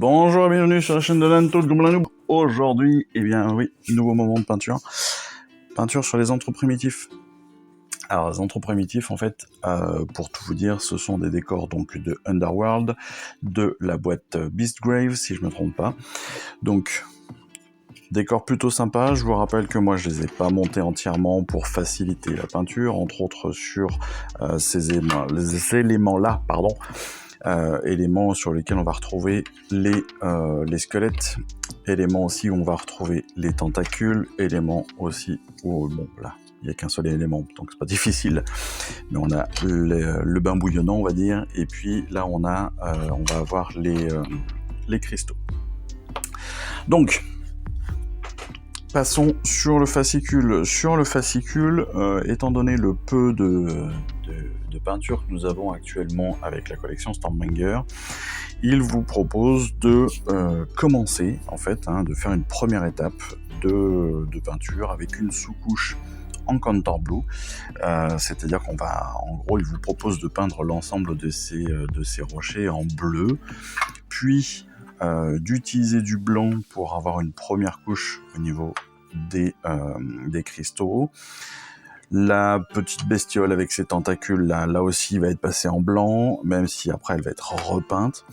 Bonjour et bienvenue sur la chaîne de Lanto de Gomblin. Aujourd'hui, eh bien oui, nouveau moment de peinture. Peinture sur les anthroprimitives. Alors les anthroprimitives, en fait, pour tout vous dire, ce sont des décors donc de Underworld, de la boîte Beastgrave, si je me trompe pas. Donc, décors plutôt sympas. Je vous rappelle que moi, je les ai pas montés entièrement pour faciliter la peinture, entre autres sur ces éléments-là, pardon. Éléments sur lesquels on va retrouver les squelettes, éléments aussi où on va retrouver les tentacules, éléments aussi où, bon là, il n'y a qu'un seul élément, donc c'est pas difficile, mais on a le bain bouillonnant, on va dire, et puis là on va avoir les cristaux. Donc, passons sur le fascicule. Sur le fascicule, étant donné le peu de peinture que nous avons actuellement avec la collection Stormbringer, il vous propose de commencer, en fait, de faire une première étape de peinture avec une sous-couche en contour blue, c'est-à-dire qu'on va, en gros, il vous propose de peindre l'ensemble de ces rochers en bleu, puis d'utiliser du blanc pour avoir une première couche au niveau des cristaux. La petite bestiole avec ses tentacules, là aussi, va être passée en blanc, même si après, elle va être repeinte.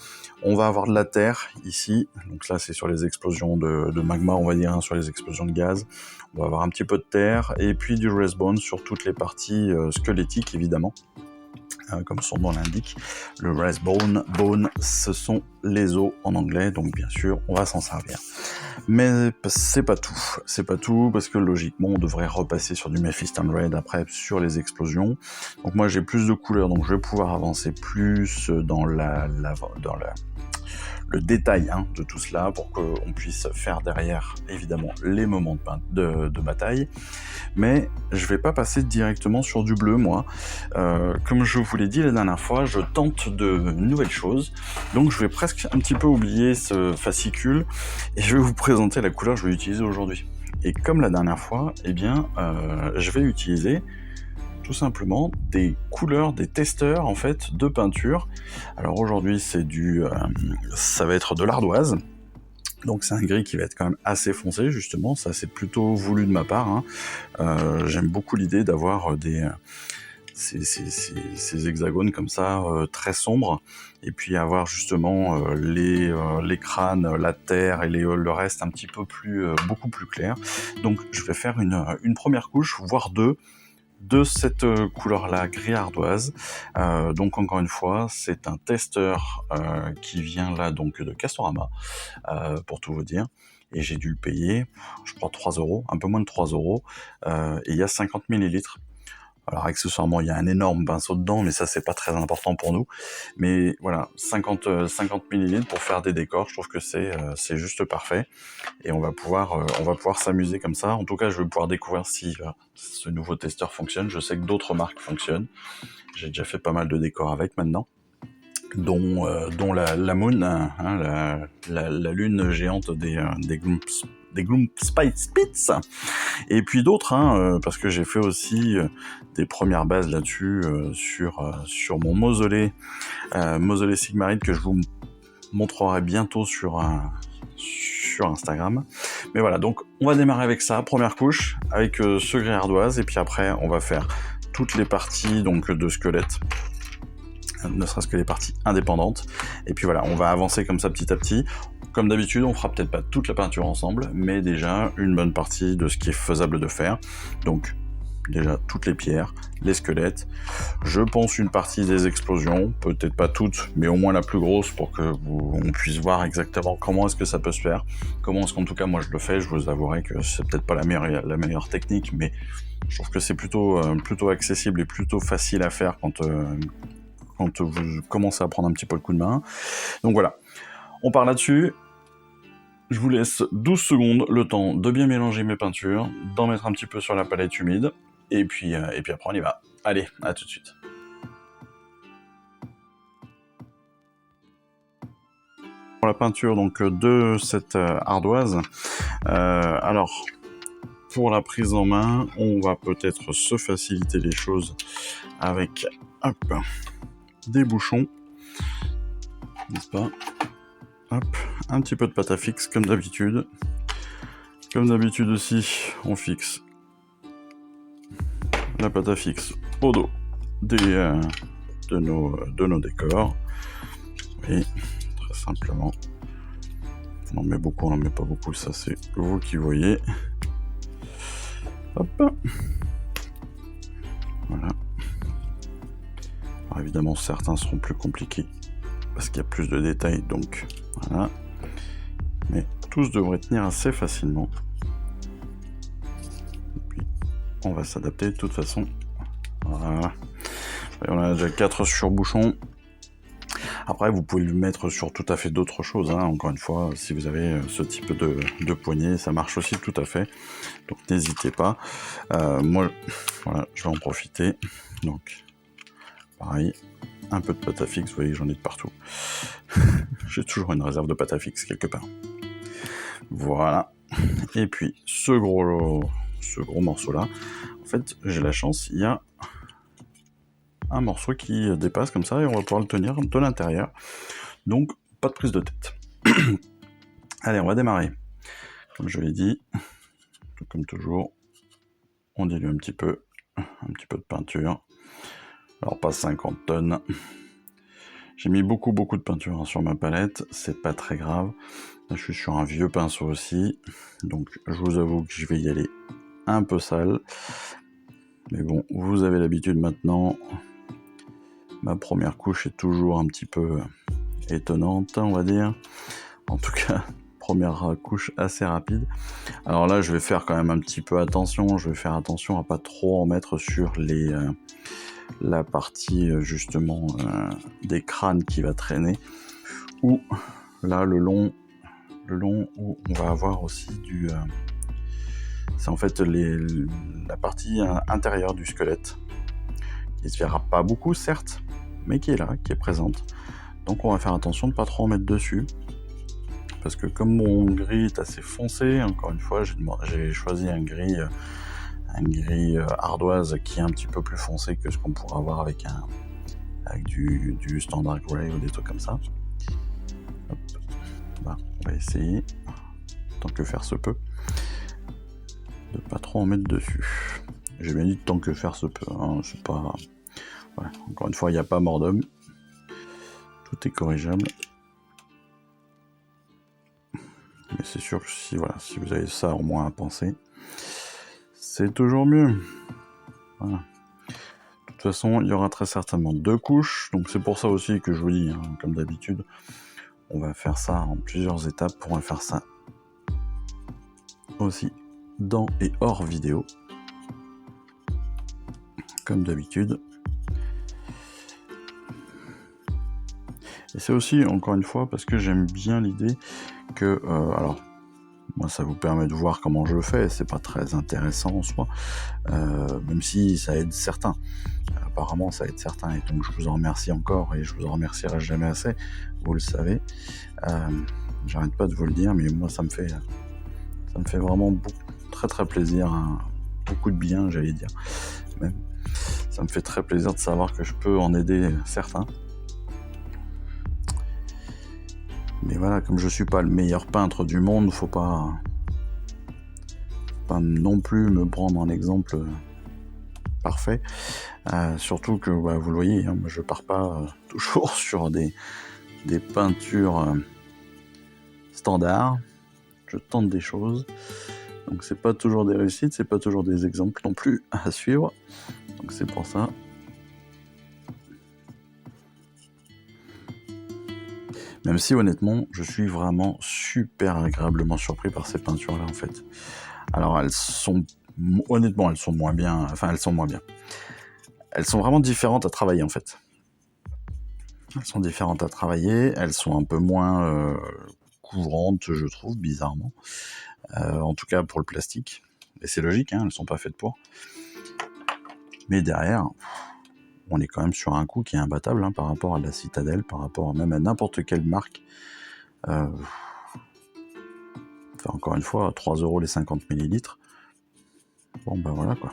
On va avoir de la terre, ici. Donc là, c'est sur les explosions de magma, on va dire, sur les explosions de gaz. On va avoir un petit peu de terre, et puis du resbone sur toutes les parties squelettiques, évidemment. Comme son nom l'indique, le resbone, bone, ce sont les os en anglais, donc bien sûr, on va s'en servir. Mais c'est pas tout, parce que logiquement, on devrait repasser sur du Mephiston Red après sur les explosions. Donc moi, j'ai plus de couleurs, donc je vais pouvoir avancer plus dans le détail de tout cela pour qu'on puisse faire derrière, évidemment, les moments de bataille. Mais je vais pas passer directement sur du bleu, moi. Comme je vous l'ai dit la dernière fois, je tente de nouvelles choses. Donc je vais presque un petit peu oublier ce fascicule et je vais vous présenter la couleur que je vais utiliser aujourd'hui. Et comme la dernière fois, eh bien, je vais utiliser tout simplement des couleurs, des testeurs en fait de peinture. Alors aujourd'hui ça va être de l'ardoise. Donc c'est un gris qui va être quand même assez foncé justement, ça c'est plutôt voulu de ma part. J'aime beaucoup l'idée d'avoir ces hexagones comme ça, très sombres, et puis avoir justement les crânes, la terre et le reste un petit peu plus, beaucoup plus clair. Donc je vais faire une première couche, voire deux, de cette couleur-là, gris ardoise. Donc encore une fois, c'est un testeur qui vient là donc de Castorama, pour tout vous dire. Et j'ai dû le payer, je crois 3 €, un peu moins de 3 €, et il y a 50 ml. Alors accessoirement, il y a un énorme pinceau dedans, mais ça c'est pas très important pour nous. Mais voilà, 50 ml pour faire des décors, je trouve que c'est juste parfait. Et on va pouvoir s'amuser comme ça. En tout cas, je vais pouvoir découvrir si ce nouveau testeur fonctionne. Je sais que d'autres marques fonctionnent. J'ai déjà fait pas mal de décors avec maintenant, dont la Moon, la lune géante des Gloom Spits, et puis d'autres, parce que j'ai fait aussi des premières bases là-dessus sur mon mausolée Sigmarite que je vous montrerai bientôt sur Instagram. Mais voilà, donc on va démarrer avec ça, première couche, avec ce gris ardoise, et puis après on va faire toutes les parties donc de squelette, ne serait-ce que les parties indépendantes, et puis voilà, on va avancer comme ça petit à petit. Comme d'habitude, on fera peut-être pas toute la peinture ensemble, mais déjà une bonne partie de ce qui est faisable de faire. Donc déjà toutes les pierres, les squelettes, je pense une partie des explosions, peut-être pas toutes, mais au moins la plus grosse pour que on puisse voir exactement comment est-ce que ça peut se faire, comment est-ce qu'en tout cas moi je le fais. Je vous avouerai que c'est peut-être pas la meilleure technique, mais je trouve que c'est plutôt accessible et plutôt facile à faire quand vous commencez à prendre un petit peu le coup de main. Donc voilà, on part là-dessus. Je vous laisse 12 secondes, le temps de bien mélanger mes peintures, d'en mettre un petit peu sur la palette humide, et puis après on y va. Allez, à tout de suite. Pour la peinture donc de cette ardoise, alors pour la prise en main, on va peut-être se faciliter les choses avec des bouchons, n'est-ce pas ? Hop, un petit peu de pâte à fixe comme d'habitude. Comme d'habitude aussi, on fixe la pâte à fixe au dos de nos décors. Et très simplement, on en met beaucoup, on n'en met pas beaucoup, ça c'est vous qui voyez. Hop. Voilà. Alors évidemment, certains seront plus compliqués parce qu'il y a plus de détails, donc voilà. Mais tous devraient tenir assez facilement. Et puis, on va s'adapter de toute façon. Voilà. Et on a déjà 4 surbouchons. Après, vous pouvez le mettre sur tout à fait d'autres choses. Hein. Encore une fois, si vous avez ce type de poignée, ça marche aussi tout à fait. Donc n'hésitez pas. Moi, voilà, je vais en profiter. Donc, pareil, un peu de pâte à fixe. Vous voyez, j'en ai de partout. J'ai toujours une réserve de pâte à fixe quelque part. Voilà. Et puis, ce gros morceau-là, en fait, j'ai la chance, il y a un morceau qui dépasse comme ça et on va pouvoir le tenir de l'intérieur. Donc, pas de prise de tête. Allez, on va démarrer. Comme je l'ai dit, tout comme toujours, on dilue un petit peu de peinture. Alors, pas 50 tonnes. J'ai mis beaucoup de peinture sur ma palette, c'est pas très grave. Là, je suis sur un vieux pinceau aussi, donc je vous avoue que je vais y aller un peu sale. Mais bon, vous avez l'habitude maintenant. Ma première couche est toujours un petit peu étonnante, on va dire. En tout cas, première couche assez rapide. Alors là, je vais faire quand même un petit peu attention. Je vais faire attention à pas trop en mettre sur la partie justement des crânes qui va traîner. Ou là, le long où on va avoir aussi du... c'est en fait la partie intérieure du squelette. Qui se verra pas beaucoup, certes, mais qui est là, qui est présente. Donc on va faire attention de ne pas trop en mettre dessus. Parce que comme mon gris est assez foncé, encore une fois, j'ai choisi un gris ardoise qui est un petit peu plus foncé que ce qu'on pourrait avoir avec du standard grey ou des trucs comme ça. Hop. Bah, on va essayer, tant que faire se peut, de pas trop en mettre dessus. J'ai bien dit tant que faire se peut, hein, c'est pas... Voilà. Encore une fois, il n'y a pas mort d'homme. Tout est corrigeable. Mais c'est sûr que si vous avez ça au moins à penser, c'est toujours mieux. Voilà. De toute façon, il y aura très certainement 2 couches. Donc c'est pour ça aussi que je vous dis, hein, comme d'habitude, on va faire ça en plusieurs étapes. On va faire ça aussi dans et hors vidéo. Comme d'habitude. Et c'est aussi, encore une fois, parce que j'aime bien l'idée que... alors, moi, ça vous permet de voir comment je le fais. C'est pas très intéressant en soi. Même si ça aide certains. Apparemment, ça aide certains. Et donc, je vous en remercie encore. Et je vous en remercierai jamais assez. Vous le savez. J'arrête pas de vous le dire. Mais moi, ça me fait vraiment très plaisir. Hein, beaucoup de bien, j'allais dire. Même. Ça me fait très plaisir de savoir que je peux en aider certains. Mais voilà, comme je suis pas le meilleur peintre du monde, faut pas non plus me prendre un exemple parfait. Surtout que vous le voyez, hein, moi je pars pas toujours sur des peintures standards. Je tente des choses. Donc c'est pas toujours des réussites, c'est pas toujours des exemples non plus à suivre. Donc c'est pour ça. Même si honnêtement, je suis vraiment super agréablement surpris par ces peintures-là en fait. Alors elles sont moins bien. Enfin, elles sont moins bien. Elles sont vraiment différentes à travailler en fait. Elles sont différentes à travailler. Elles sont un peu moins couvrantes, je trouve, bizarrement. En tout cas pour le plastique. Et c'est logique, hein, elles sont pas faites pour. Mais derrière, on est quand même sur un coût qui est imbattable hein, par rapport à la Citadel, par rapport même à n'importe quelle marque. Enfin, encore une fois, 3€ les 50 ml. Bon ben voilà quoi.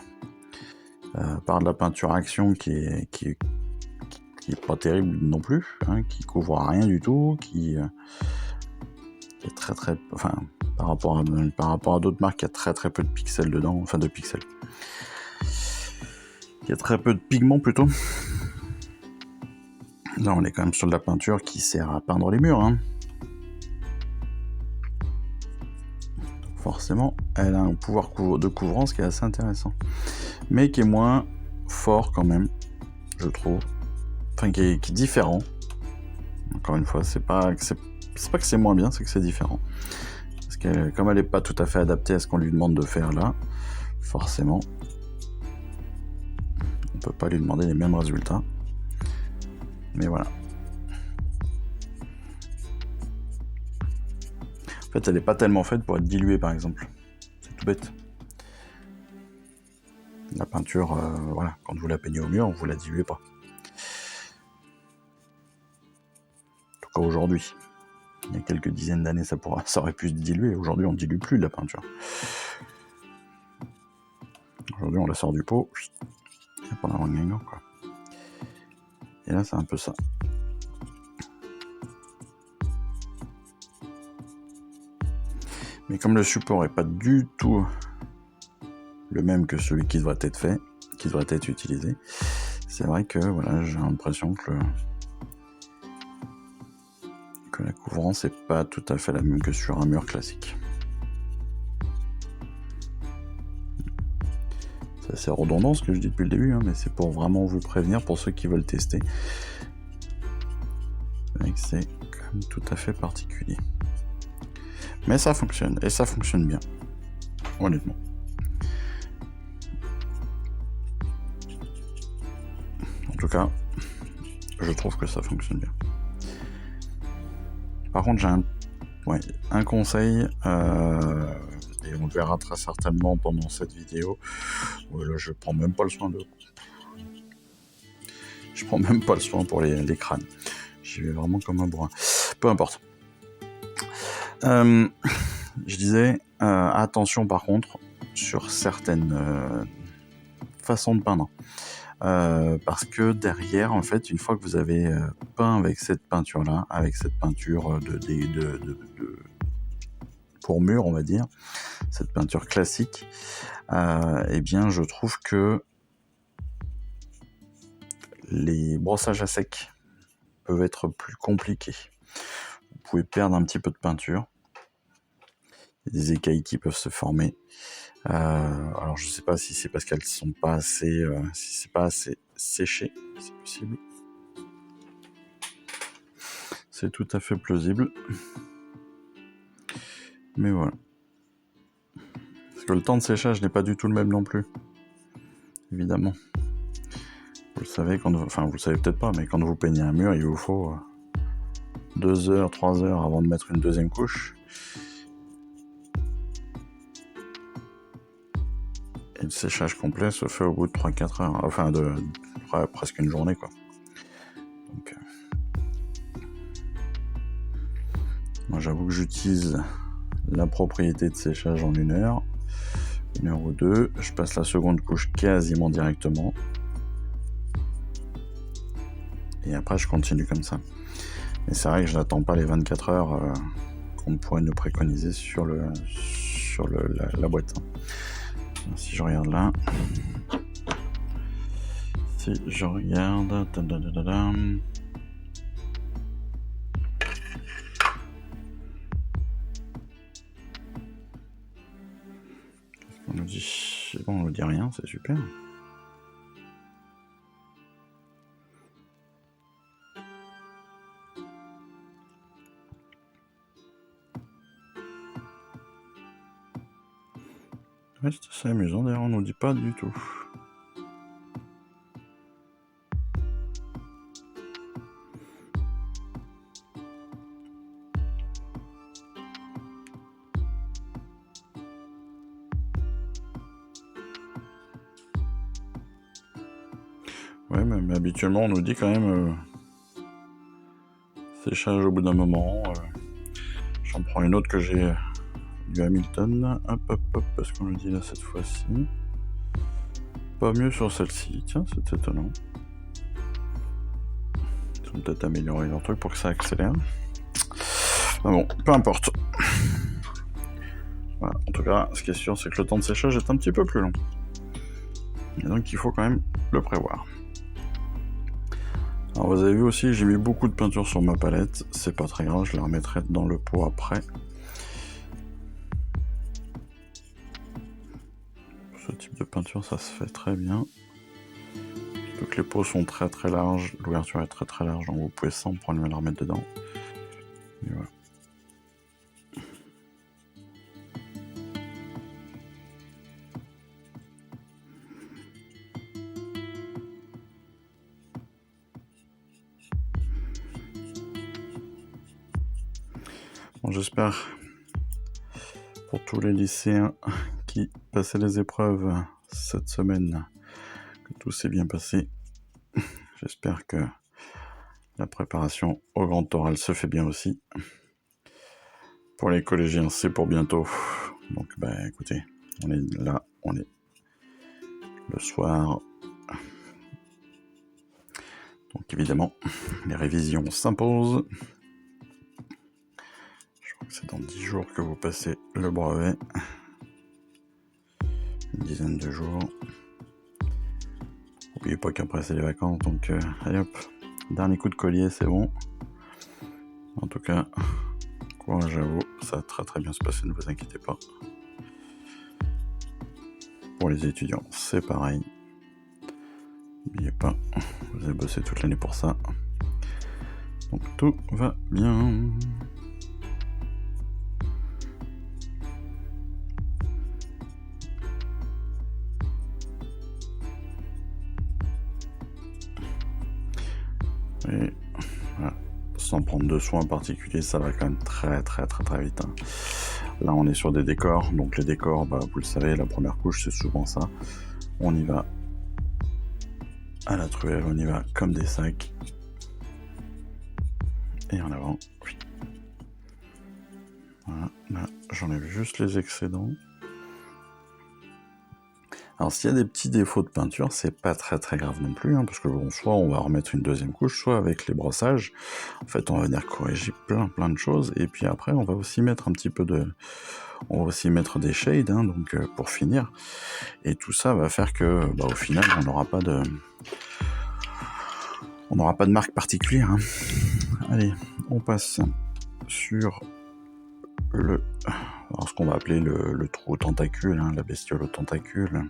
Par de la peinture action qui est pas terrible non plus, hein, qui couvre rien du tout, qui enfin, par rapport à d'autres marques, il y a très peu de pixels dedans, enfin de pixels. Il y a très peu de pigments plutôt. Là, on est quand même sur de la peinture qui sert à peindre les murs, hein. Donc forcément, elle a un pouvoir de couvrance qui est assez intéressant, mais qui est moins fort quand même, je trouve. Enfin, qui est différent. Encore une fois, c'est pas que c'est moins bien, c'est que c'est différent. Parce que comme elle n'est pas tout à fait adaptée à ce qu'on lui demande de faire là, forcément, on peut pas lui demander les mêmes résultats. Mais voilà. En fait, elle n'est pas tellement faite pour être diluée, par exemple. C'est tout bête. La peinture, voilà, quand vous la peignez au mur, vous la diluez pas. En tout cas aujourd'hui. Il y a quelques dizaines d'années, ça aurait pu se diluer. Aujourd'hui, on ne dilue plus de la peinture. Aujourd'hui, on la sort du pot. Et pour la gagnant, quoi. Et là, c'est un peu ça. Mais comme le support n'est pas du tout le même que celui qui devrait être fait, qui devrait être utilisé, c'est vrai que voilà, j'ai l'impression que la couvrance n'est pas tout à fait la même que sur un mur classique. C'est assez redondant ce que je dis depuis le début, hein, mais c'est pour vraiment vous prévenir pour ceux qui veulent tester. C'est quand même tout à fait particulier. Mais ça fonctionne, et ça fonctionne bien, honnêtement. En tout cas, je trouve que ça fonctionne bien. Par contre, j'ai un conseil, et on le verra très certainement pendant cette vidéo. Là, je prends même pas le soin Je prends même pas le soin pour les crânes. J'y vais vraiment comme un bourrin. Peu importe. Je disais, attention par contre sur certaines façons de peindre. Parce que derrière, en fait, une fois que vous avez peint avec cette peinture-là, avec cette peinture pour mur, on va dire, cette peinture classique, eh bien, je trouve que les brossages à sec peuvent être plus compliqués. Vous pouvez perdre un petit peu de peinture. Il y a des écailles qui peuvent se former. Alors je sais pas si c'est parce qu'elles sont pas assez, si c'est pas assez séché, c'est possible. C'est tout à fait plausible. Mais voilà. Parce que le temps de séchage n'est pas du tout le même non plus. Évidemment. Vous le savez vous le savez peut-être pas, mais quand vous peignez un mur, il vous faut 2 heures, 3 heures avant de mettre une deuxième couche. Et le séchage complet se fait au bout de 3-4 heures. Enfin, presque une journée, quoi. Donc, moi, j'avoue que j'utilise la propriété de séchage en 1 heure ou 2. Je passe la seconde couche quasiment directement. Et après, je continue comme ça. Mais c'est vrai que je n'attends pas les 24 heures qu'on pourrait nous préconiser sur la boîte. Si je regarde là... Si je regarde... Qu'est-ce qu'on nous dit? Bon, on nous dit rien, c'est super. Ouais, c'est assez amusant, d'ailleurs on nous dit pas du tout. Ouais, mais habituellement on nous dit quand même séchage au bout d'un moment. J'en prends une autre que j'ai du Hamilton. Hop, parce qu'on le dit là cette fois-ci. Pas mieux sur celle-ci. Tiens, c'est étonnant. Ils ont peut-être amélioré leur truc pour que ça accélère. Ah bon, peu importe. Voilà. En tout cas, ce qui est sûr, c'est que le temps de séchage est un petit peu plus long. Et donc, il faut quand même le prévoir. Alors, vous avez vu aussi, j'ai mis beaucoup de peinture sur ma palette. C'est pas très grave, je la remettrai dans le pot après. Ce type de peinture, ça se fait très bien. Surtout que les pots sont très très larges, l'ouverture est très très large, donc vous pouvez sans problème la remettre dedans. Et voilà. Bon, j'espère pour tous les lycéens qui passaient les épreuves cette semaine que tout s'est bien passé. J'espère que la préparation au grand oral se fait bien aussi. Pour les collégiens, c'est pour bientôt. Donc, écoutez, on est là, on est le soir. Donc, évidemment, les révisions s'imposent. Je crois que c'est dans 10 jours que vous passez le brevet. Une dizaine de jours. N'oubliez pas qu'après, c'est les vacances. Donc, allez hop, dernier coup de collier, c'est bon. En tout cas, courage à vous. Ça va très très bien se passer, ne vous inquiétez pas. Pour les étudiants, c'est pareil. N'oubliez pas, vous avez bossé toute l'année pour ça. Donc tout va bien. Et voilà, sans prendre de soins particuliers, ça va quand même très très très très vite. Hein. Là on est sur des décors, donc les décors, vous le savez, la première couche c'est souvent ça. On y va à la truelle, on y va comme des sacs. Et en avant, oui. Voilà, là j'enlève juste les excédents. Alors s'il y a des petits défauts de peinture, c'est pas très très grave non plus, hein, parce que bon, soit on va remettre une deuxième couche, soit avec les brossages, en fait on va venir corriger plein de choses, et puis après on va aussi mettre un petit peu de... On va aussi mettre des shades, hein, donc pour finir, et tout ça va faire que au final on n'aura pas de... On n'aura pas de marque particulière. Hein. Allez, on passe sur le... Alors, ce qu'on va appeler le trou au tentacule, hein, la bestiole au tentacule.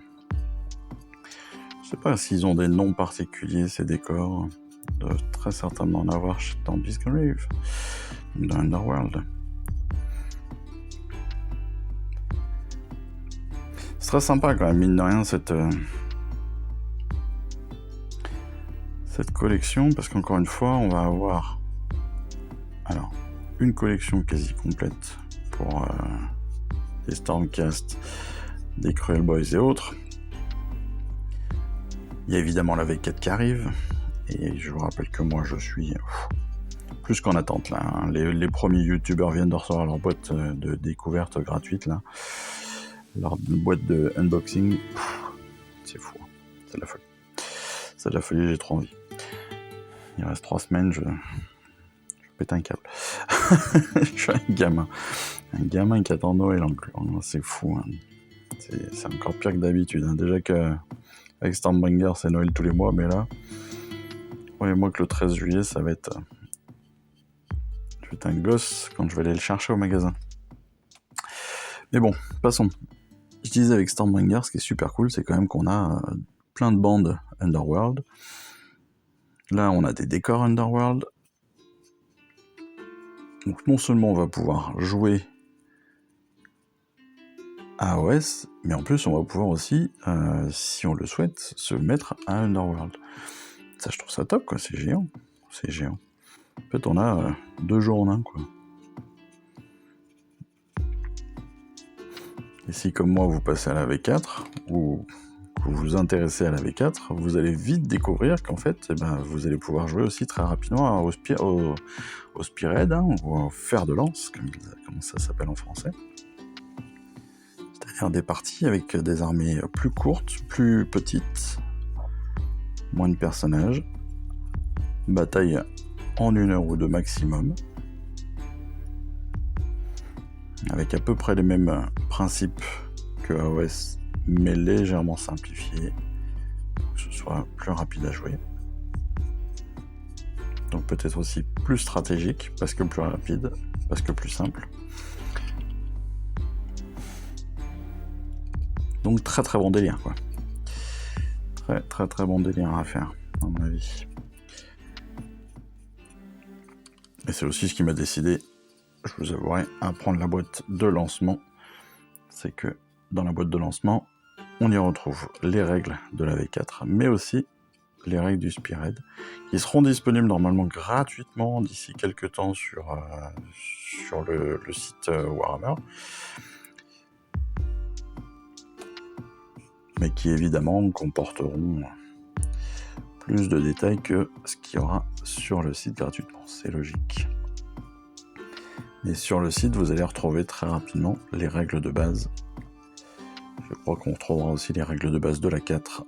Je sais pas s'ils ont des noms particuliers, ces décors. Ils doivent très certainement en avoir dans Beastgrave, dans Underworld. C'est très sympa quand même, mine de rien, cette collection, parce qu'encore une fois, on va avoir alors une collection quasi complète pour les Stormcast, des Cruel Boys et autres. Il y a évidemment la V4 qui arrive, et je vous rappelle que moi je suis plus qu'en attente là. Hein. Les premiers youtubeurs viennent de recevoir leur boîte de découverte gratuite là, leur boîte de unboxing. C'est fou, c'est de la folie. C'est de la folie, j'ai trop envie. Il reste 3 semaines, je pète un câble. Je suis un gamin qui attend Noël encore. C'est fou. Hein. C'est encore pire que d'habitude. Hein. Déjà qu'avec Stormbringer, c'est Noël tous les mois, mais là, croyez-moi que le 13 juillet, ça va être... Je vais être un gosse quand je vais aller le chercher au magasin. Mais bon, passons. Je disais avec Stormbringer, ce qui est super cool, c'est quand même qu'on a plein de bandes Underworld. Là, on a des décors Underworld. Donc non seulement on va pouvoir jouer à OS, mais en plus on va pouvoir aussi, si on le souhaite, se mettre à Underworld. Ça, je trouve ça top, quoi. C'est géant. C'est géant. En fait, on a 2 jours en un, quoi. Et si, comme moi, vous passez à la V4, ou vous vous intéressez à la V4, vous allez vite découvrir qu'en fait, vous allez pouvoir jouer aussi très rapidement au Spearhead, hein, ou au fer de lance, comme ça s'appelle en français. C'est-à-dire des parties avec des armées plus courtes, plus petites, moins de personnages, bataille en 1 heure ou 2 maximum. avec à peu près les mêmes principes que AOS, mais légèrement simplifiés, pour que ce soit plus rapide à jouer. Donc peut-être aussi plus stratégique, parce que plus rapide, parce que plus simple. Donc très très bon délire, quoi. Très très très bon délire à faire, à mon avis. Et c'est aussi ce qui m'a décidé, je vous avouerai, à prendre la boîte de lancement. C'est que dans la boîte de lancement, on y retrouve les règles de la V4, mais aussi les règles du Spearhead, qui seront disponibles normalement gratuitement d'ici quelques temps sur le site Warhammer, mais qui évidemment comporteront plus de détails que ce qu'il y aura sur le site gratuitement, c'est logique. Mais sur le site, vous allez retrouver très rapidement les règles de base. Je crois qu'on retrouvera aussi les règles de base de la 4.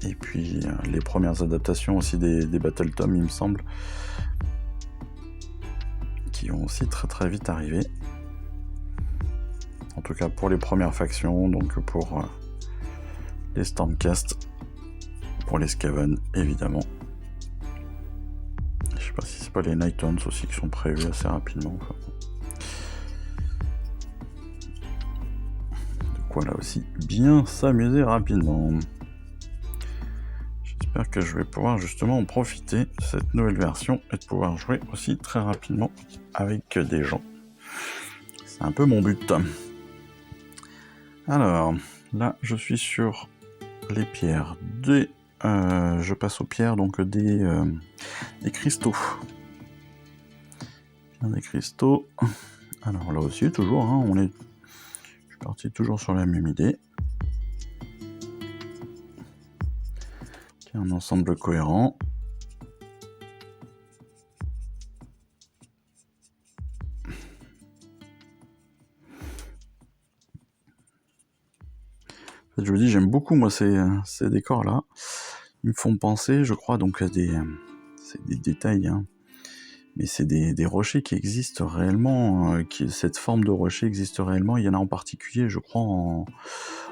Et puis les premières adaptations aussi des Battle Tom, il me semble, qui vont aussi très très vite arriver. En tout cas pour les premières factions, donc pour les Stormcast, pour les Skaven évidemment. Je sais pas si c'est pas les Nighthounds aussi qui sont prévus assez rapidement. Enfin, de quoi là aussi bien s'amuser rapidement. J'espère que je vais pouvoir justement en profiter de cette nouvelle version et de pouvoir jouer aussi très rapidement avec des gens. C'est un peu mon but. Alors, là je suis sur les pierres je passe aux pierres donc des cristaux. Bien des cristaux. Alors là aussi toujours, hein, je suis parti toujours sur la même idée. Qui est un ensemble cohérent. En fait, je vous dis, j'aime beaucoup moi ces décors là. Ils me font penser, je crois, donc à c'est des détails, hein, mais c'est des rochers qui existent réellement, cette forme de rocher existe réellement. Il y en a en particulier, je crois,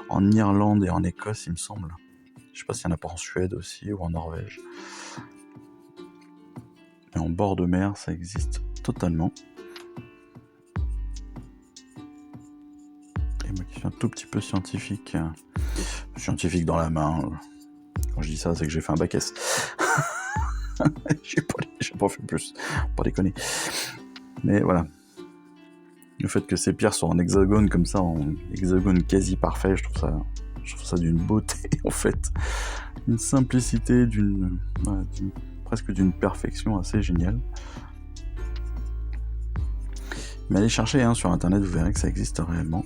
en Irlande et en Écosse, il me semble. Je sais pas s'il y en a pas en Suède aussi ou en Norvège. Mais en bord de mer, ça existe totalement. Et moi qui suis un tout petit peu scientifique dans la main. Quand je dis ça, c'est que j'ai fait un bac S. j'ai pas fait plus, pas déconner. Mais voilà. Le fait que ces pierres soient en hexagone comme ça, en hexagone quasi parfait, je trouve ça d'une beauté en fait. Une simplicité, presque d'une perfection assez géniale. Mais allez chercher sur internet, vous verrez que ça existe réellement.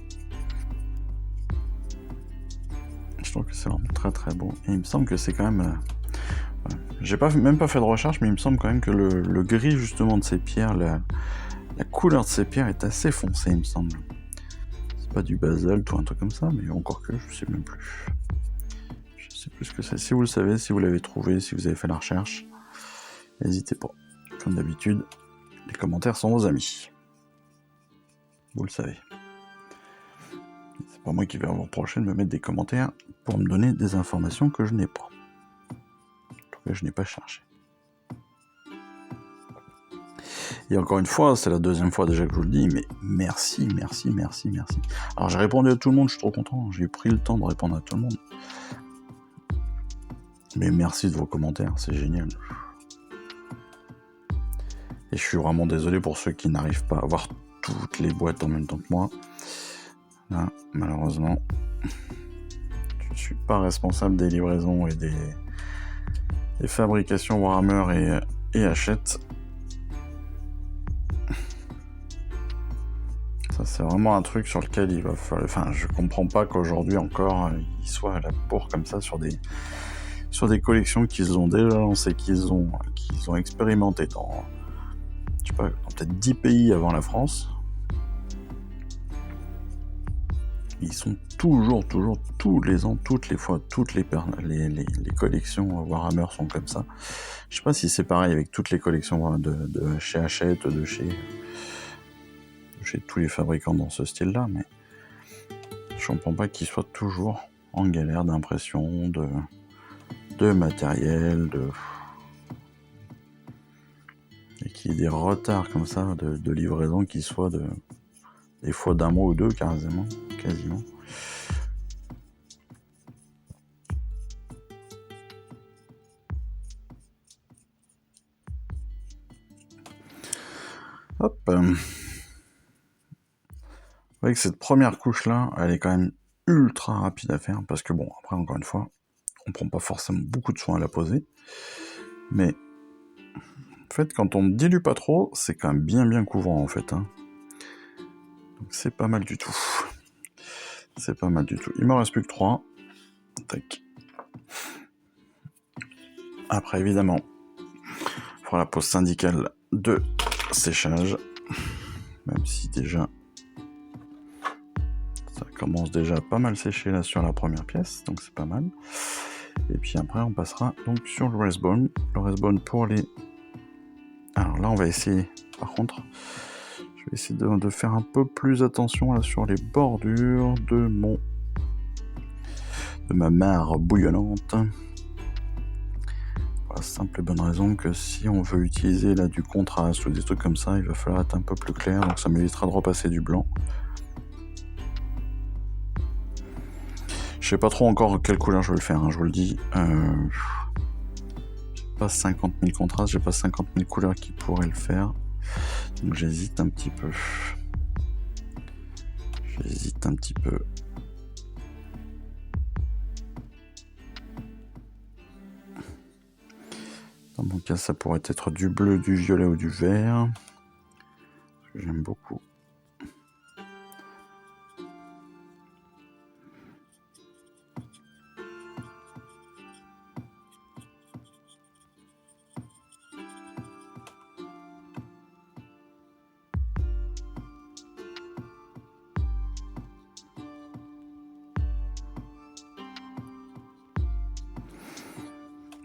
Je trouve que c'est vraiment très très beau. Et il me semble que c'est quand même... j'ai même pas fait de recherche, mais il me semble quand même que le gris justement de ces pierres, la couleur de ces pierres est assez foncée, il me semble. C'est pas du basalte ou un truc comme ça, mais encore que, je sais même plus. Je sais plus ce que c'est. Si vous le savez, si vous l'avez trouvé, si vous avez fait la recherche, n'hésitez pas. Comme d'habitude, les commentaires sont vos amis. Vous le savez. C'est pas moi qui vais vous reprocher de me mettre des commentaires pour me donner des informations que je n'ai pas. En tout cas, je n'ai pas cherché. Et encore une fois, c'est la deuxième fois déjà que je vous le dis, mais merci. Alors j'ai répondu à tout le monde, je suis trop content, j'ai pris le temps de répondre à tout le monde. Mais merci de vos commentaires, c'est génial. Et je suis vraiment désolé pour ceux qui n'arrivent pas à avoir toutes les boîtes en même temps que moi. Là, malheureusement, je ne suis pas responsable des livraisons et des fabrications Warhammer et Hachette. Ça, c'est vraiment un truc sur lequel il va falloir... Enfin, je comprends pas qu'aujourd'hui encore, ils soient à la bourre comme ça sur des collections qu'ils ont déjà lancées, qu'ils ont expérimentées dans, je sais pas, dans peut-être 10 pays avant la France. Ils sont toujours, tous les ans, toutes les fois, toutes les collections Warhammer sont comme ça. Je sais pas si c'est pareil avec toutes les collections de chez Hachette, de chez... chez tous les fabricants dans ce style-là, mais je comprends pas qu'ils soient toujours en galère d'impression, de matériel, et qu'il y ait des retards comme ça de livraison qui soient des fois d'un mois ou deux quasiment. Hop. Avec cette première couche là, elle est quand même ultra rapide à faire parce que bon, après encore une fois, on prend pas forcément beaucoup de soin à la poser, mais en fait quand on dilue pas trop, c'est quand même bien couvrant en fait. Donc c'est pas mal du tout. C'est pas mal du tout. Il m'en reste plus que 3. Tac. Après évidemment, il faudra la pause syndicale de séchage, même si déjà ça commence déjà pas mal séché là sur la première pièce, donc c'est pas mal. Et puis après on passera donc sur le Racerbone. Le Racerbone pour les... Alors là on va essayer, par contre, je vais essayer de faire un peu plus attention là sur les bordures de ma mare bouillonnante. Pour la simple et bonne raison que si on veut utiliser là du contraste ou des trucs comme ça, il va falloir être un peu plus clair, donc ça m'évitera de repasser du blanc. Je sais pas trop encore quelle couleur je vais le faire, je vous le dis. J'ai pas 50 000 contrastes, j'ai pas 50 000 couleurs qui pourraient le faire. Donc j'hésite un petit peu. Dans mon cas, ça pourrait être du bleu, du violet ou du vert. J'aime beaucoup.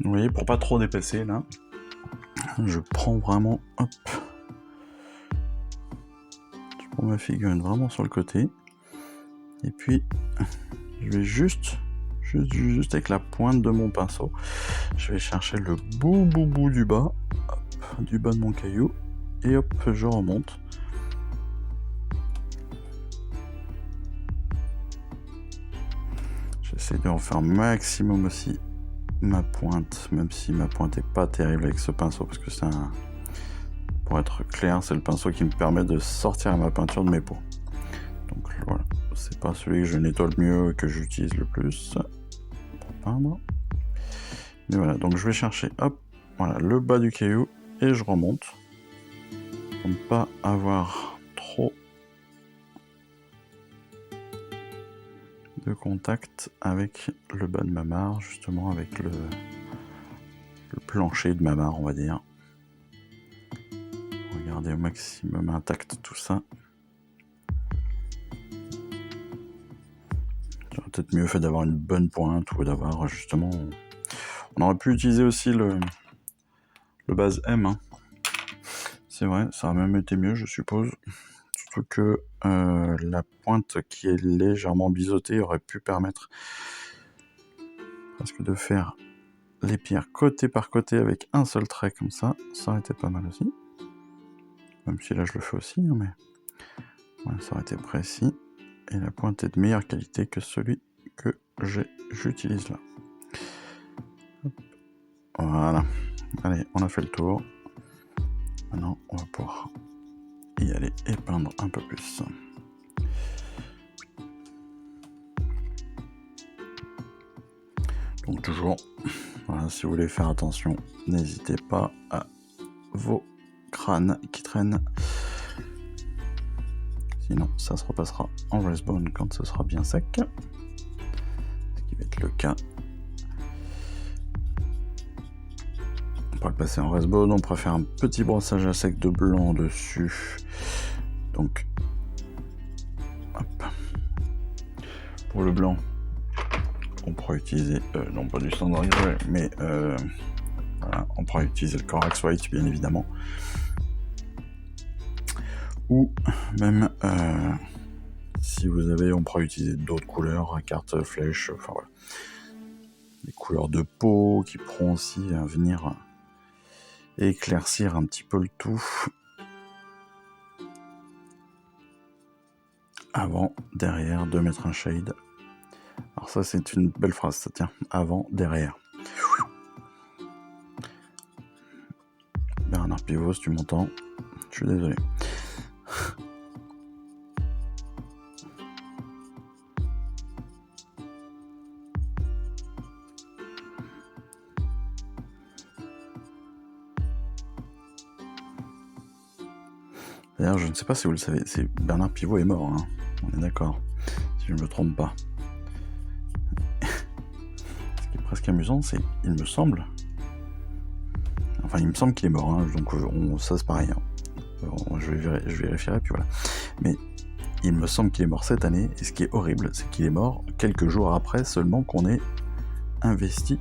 Vous voyez, pour pas trop dépasser là, je prends vraiment, hop, je prends ma figurine vraiment sur le côté, et puis je vais juste avec la pointe de mon pinceau, je vais chercher le bout du bas, hop, du bas de mon caillou, et hop, je remonte. J'essaie de en faire maximum aussi ma pointe, même si ma pointe est pas terrible avec ce pinceau, parce que pour être clair, c'est le pinceau qui me permet de sortir ma peinture de mes pots. Donc voilà, c'est pas celui que je nettoie le mieux, que j'utilise le plus pour peindre. Mais voilà, donc je vais chercher, hop, voilà, le bas du caillou, et je remonte, pour ne pas avoir trop de contact avec le bas de ma mare, justement avec le plancher de ma mare, on va dire. Regardez au maximum intact tout ça. J'aurais peut-être mieux fait d'avoir une bonne pointe ou d'avoir justement... On aurait pu utiliser aussi le base M. C'est vrai, ça aurait même été mieux, je suppose. Surtout que la pointe qui est légèrement biseautée aurait pu permettre presque de faire les pierres côté par côté avec un seul trait comme ça. Ça aurait été pas mal aussi. Même si là je le fais aussi, mais ouais, ça aurait été précis. Et la pointe est de meilleure qualité que celui que j'utilise là. Hop. Voilà. Allez, on a fait le tour. Maintenant, on va pouvoir y aller et peindre un peu plus. Donc toujours, voilà, si vous voulez faire attention, n'hésitez pas à vos crânes qui traînent. Sinon, ça se repassera en Racerbone quand ce sera bien sec. Ce qui va être le cas. On va le passer en Racerbone, on préfère un petit brossage à sec de blanc dessus. Donc, hop. Pour le blanc, on pourra utiliser, non pas du standardisé, mais voilà, on pourra utiliser le Corax White bien évidemment. ou même si vous avez, on pourra utiliser d'autres couleurs, carte flèche, enfin voilà. Des couleurs de peau qui pourront aussi venir éclaircir un petit peu le tout. Avant, derrière, de mettre un shade. Alors ça, c'est une belle phrase, ça tient. Avant, derrière. Bernard Pivot, si tu m'entends, je suis désolé. D'ailleurs, je ne sais pas si vous le savez, Bernard Pivot est mort, hein. On est d'accord, si je ne me trompe pas. Ce qui est presque amusant, c'est, il me semble qu'il est mort, hein, donc ça c'est pareil. Hein. Je vérifierai, puis voilà. Mais il me semble qu'il est mort cette année, et ce qui est horrible, c'est qu'il est mort quelques jours après seulement qu'on ait investi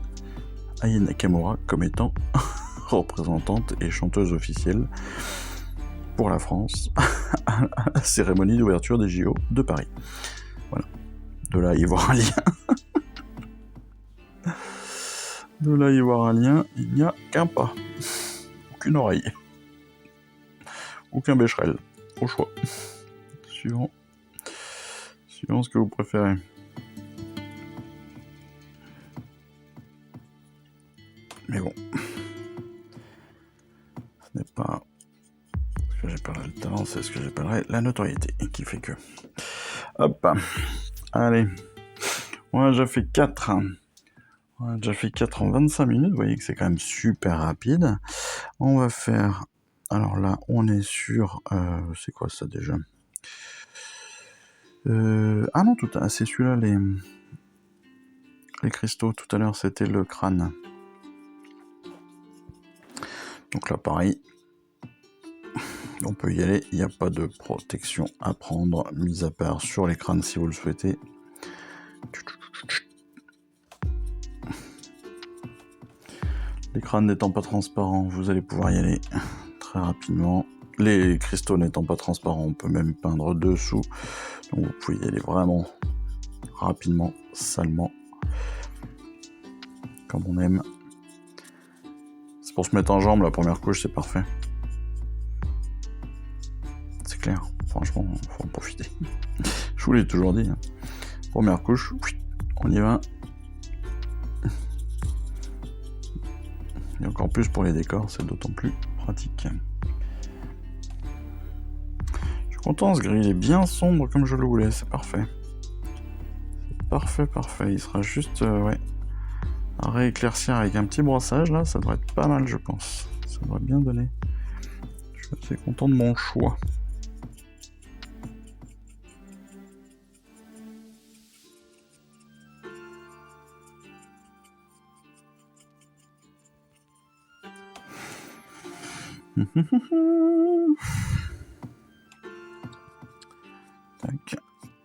Aya Nakamura comme étant représentante et chanteuse officielle pour la France à la cérémonie d'ouverture des JO de Paris. Voilà. De là à y voir un lien. De là à y voir un lien, il n'y a qu'un pas. Aucune oreille. Aucun bécherel. Au choix. Suivant ce que vous préférez. Mais bon. Ce n'est pas ce que j'appellerais le talent, c'est ce que j'appellerais la notoriété. Et qui fait que... Hop. Allez. On a déjà fait 4. On a déjà fait 4 en 25 minutes. Vous voyez que c'est quand même super rapide. On va faire... Alors là, on est sur... c'est quoi ça déjà ? Ah non, c'est celui-là, les cristaux. Tout à l'heure, c'était le crâne. Donc là, pareil. On peut y aller. Il n'y a pas de protection à prendre, mis à part sur les crânes si vous le souhaitez. Les crânes n'étant pas transparents, vous allez pouvoir y aller très rapidement. Les cristaux n'étant pas transparents, on peut même peindre dessous. Donc vous pouvez y aller vraiment rapidement, salement, comme on aime. C'est pour se mettre en jambe, la première couche, c'est parfait. C'est clair, franchement, faut en profiter. Je vous l'ai toujours dit. Hein. Première couche, on y va. Et encore plus pour les décors, c'est d'autant plus pratique. Je suis content, ce gris il est bien sombre comme je le voulais, c'est parfait. C'est parfait. Il sera juste à rééclaircir avec un petit brossage, là, ça devrait être pas mal, je pense. Ça devrait bien donner. Je suis assez content de mon choix.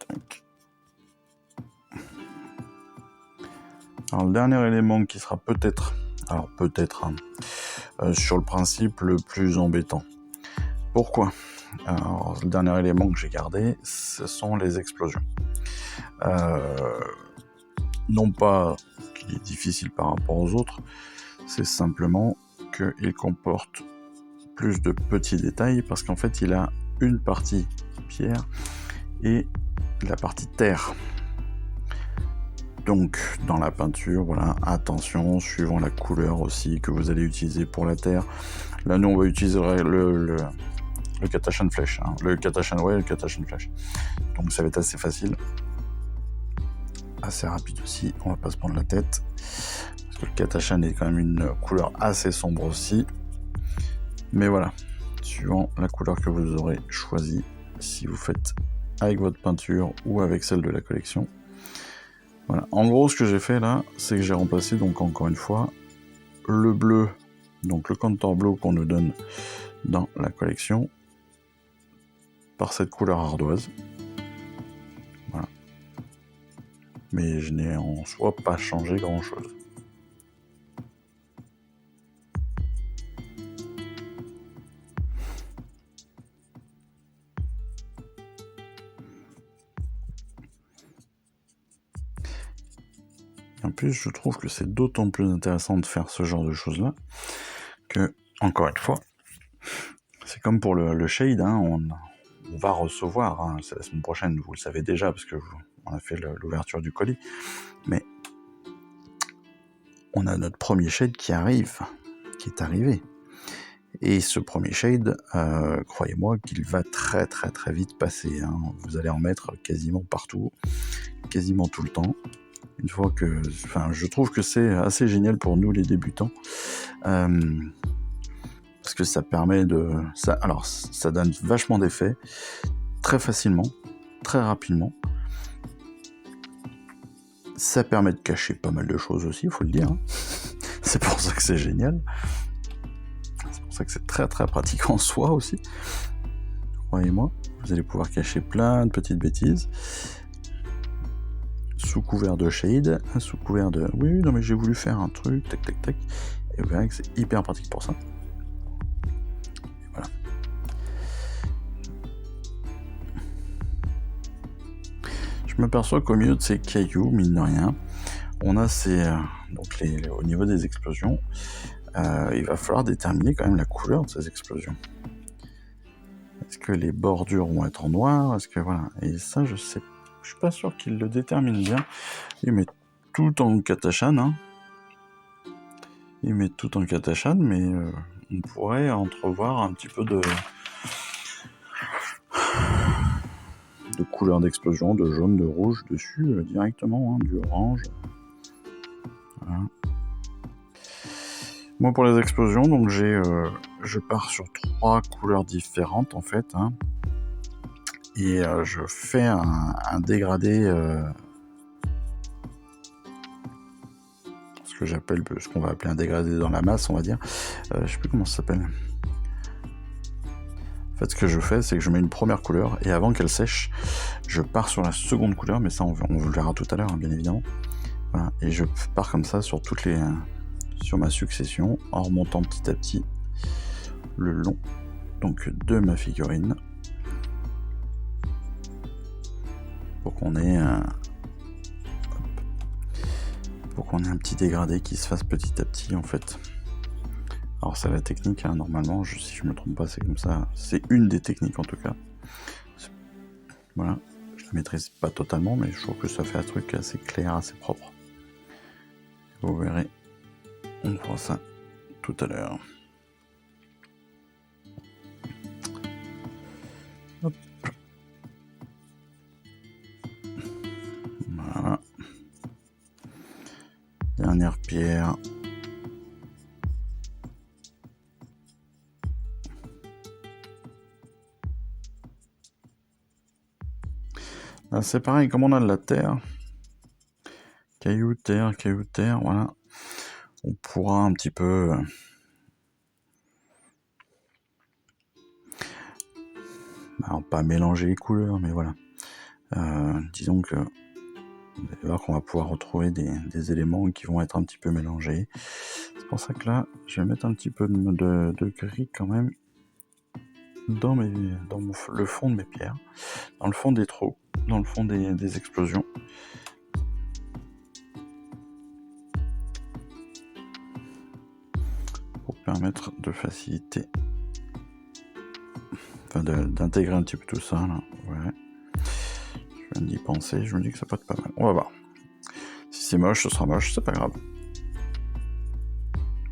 Tac. Alors le dernier élément qui sera peut-être, sur le principe le plus embêtant. Pourquoi ? Alors le dernier élément que j'ai gardé, ce sont les explosions. Non pas qu'il est difficile par rapport aux autres, c'est simplement qu'il comporte plus de petits détails parce qu'en fait il a une partie pierre et la partie terre. Donc dans la peinture, voilà, attention, suivant la couleur aussi que vous allez utiliser pour la terre. Là nous on va utiliser le Katashan flèche, hein. le Katashan flèche. Donc ça va être assez facile. Assez rapide aussi, on va pas se prendre la tête. Parce que le Katashan est quand même une couleur assez sombre aussi. Mais voilà, suivant la couleur que vous aurez choisie, si vous faites avec votre peinture ou avec celle de la collection. Voilà, en gros ce que j'ai fait là, c'est que j'ai remplacé donc encore une fois le bleu, donc le contour bleu qu'on nous donne dans la collection, par cette couleur ardoise. Voilà. Mais je n'ai en soi pas changé grand chose. En plus, je trouve que c'est d'autant plus intéressant de faire ce genre de choses-là que, encore une fois, c'est comme pour le shade, hein, on va recevoir, hein, c'est la semaine prochaine, vous le savez déjà, parce que on a fait l'ouverture du colis, mais on a notre premier shade qui arrive, qui est arrivé. Et ce premier shade, croyez-moi qu'il va très très très vite passer, hein. Vous allez en mettre quasiment partout, quasiment tout le temps. Une fois que, enfin, je trouve que c'est assez génial pour nous les débutants, parce que ça permet alors ça donne vachement d'effets, très facilement, très rapidement. Ça permet de cacher pas mal de choses aussi, il faut le dire, hein. C'est pour ça que c'est génial. C'est pour ça que c'est très très pratique en soi aussi. Croyez-moi, vous allez pouvoir cacher plein de petites bêtises. Sous couvert de shade, sous couvert de... Oui, non mais j'ai voulu faire un truc, tac tac tac. Et vous verrez que c'est hyper pratique pour ça. Voilà. Je m'aperçois qu'au milieu de ces cailloux, mine de rien, on a donc au niveau des explosions, il va falloir déterminer quand même la couleur de ces explosions. Est-ce que les bordures vont être en noir? Est-ce que voilà. Et ça, je suis pas sûr qu'il le détermine bien. Il met tout en katachan, hein. Il met tout en katachan, mais on pourrait entrevoir un petit peu de couleur d'explosion, de jaune, de rouge dessus directement, hein, du orange. Voilà. Moi, pour les explosions, donc je pars sur 3 couleurs différentes en fait, hein, et je fais un dégradé, ce qu'on va appeler un dégradé dans la masse, on va dire. Je sais plus comment ça s'appelle. En fait, ce que je fais, c'est que je mets une première couleur et avant qu'elle sèche, je pars sur la seconde couleur, mais ça on le verra tout à l'heure, hein, bien évidemment. Voilà, et je pars comme ça sur sur ma succession, en remontant petit à petit le long donc de ma figurine pour qu'on ait un petit dégradé qui se fasse petit à petit en fait. Alors c'est la technique, hein, normalement, si je me trompe pas, c'est comme ça. C'est une des techniques en tout cas. Voilà, je la maîtrise pas totalement, mais je trouve que ça fait un truc assez clair, assez propre. Vous verrez, on fera ça tout à l'heure. Hop. Voilà. Dernière pierre. Là, c'est pareil, comme on a de la terre, caillou, terre, voilà. On pourra un petit peu... Alors, pas mélanger les couleurs, mais voilà. Disons que vous allez voir qu'on va pouvoir retrouver des éléments qui vont être un petit peu mélangés. C'est pour ça que là, je vais mettre un petit peu de gris quand même dans le fond de mes pierres, dans le fond des trous, dans le fond des explosions. Pour permettre de faciliter, enfin d'intégrer un petit peu tout ça là. Ouais. Je viens d'y penser, je me dis que ça peut être pas mal. On va voir. Si c'est moche, ce sera moche, c'est pas grave.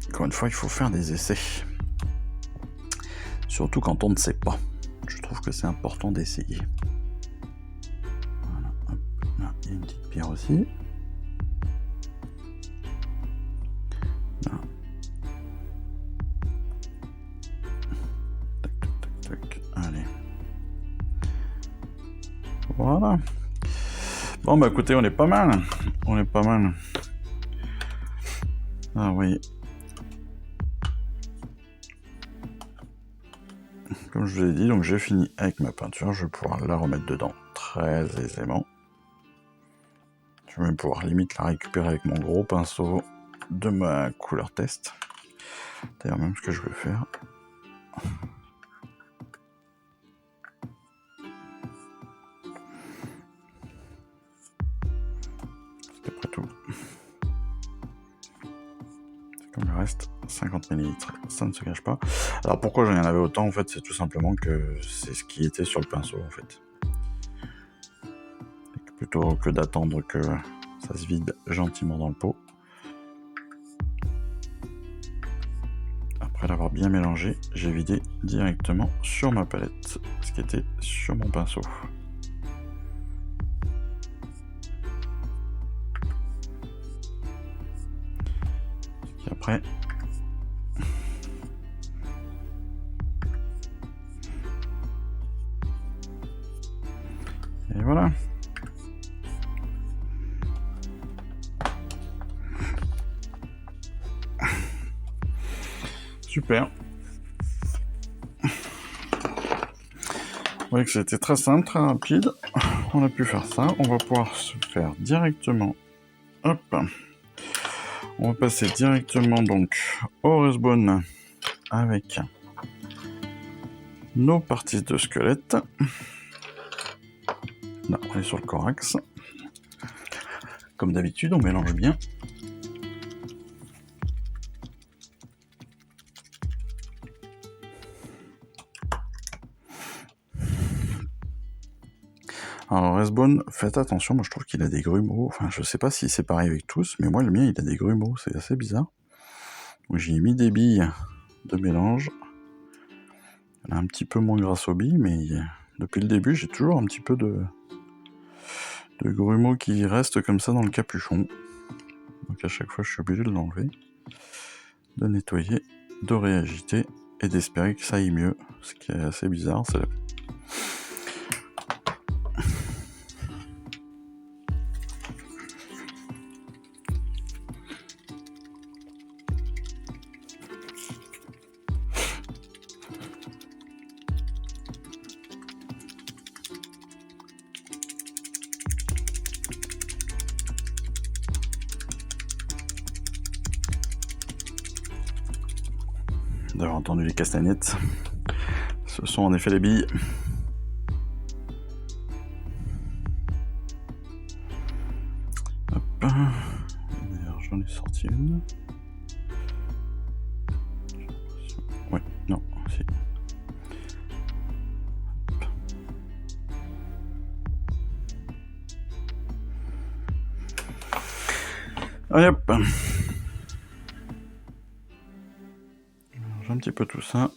Encore une fois, il faut faire des essais. Surtout quand on ne sait pas. Je trouve que c'est important d'essayer. Voilà, hop, là, il y a une petite pierre aussi. Là. Tac, tac, tac, tac. Allez. Voilà. Bon, bah écoutez, on est pas mal. On est pas mal. Ah oui. Comme je vous ai dit, donc j'ai fini avec ma peinture. Je vais pouvoir la remettre dedans très aisément. Je vais même pouvoir limite la récupérer avec mon gros pinceau de ma couleur test. D'ailleurs, même ce que je vais faire. C'est après tout. reste 50 ml, ça ne se cache pas. Alors pourquoi j'en avais autant, en fait, c'est tout simplement que c'est ce qui était sur le pinceau, en fait. Et plutôt que d'attendre que ça se vide gentiment dans le pot. Après l'avoir bien mélangé, j'ai vidé directement sur ma palette, ce qui était sur mon pinceau. Et après, et voilà. Super. Vous voyez que c'était très simple, très rapide. On a pu faire ça. On va pouvoir se faire directement. Hop. On va passer directement donc au Resbone avec nos parties de squelette. Là, on est sur le corax. Comme d'habitude, on mélange bien. Alors Resbone, faites attention, moi je trouve qu'il a des grumeaux. Enfin, je sais pas si c'est pareil avec tous, mais moi le mien il a des grumeaux, c'est assez bizarre. Donc j'ai mis des billes de mélange. Elle est un petit peu moins grasse aux billes, mais depuis le début j'ai toujours un petit peu de grumeaux qui restent comme ça dans le capuchon. Donc à chaque fois je suis obligé de l'enlever, de nettoyer, de réagiter et d'espérer que ça aille mieux. Ce qui est assez bizarre, c'est d'avoir entendu les castagnettes. Ce sont en effet les billes. Hop. D'ailleurs, j'en ai sorti une. Ouais, non, si. Allez hop. J'ai un petit peu tout ça.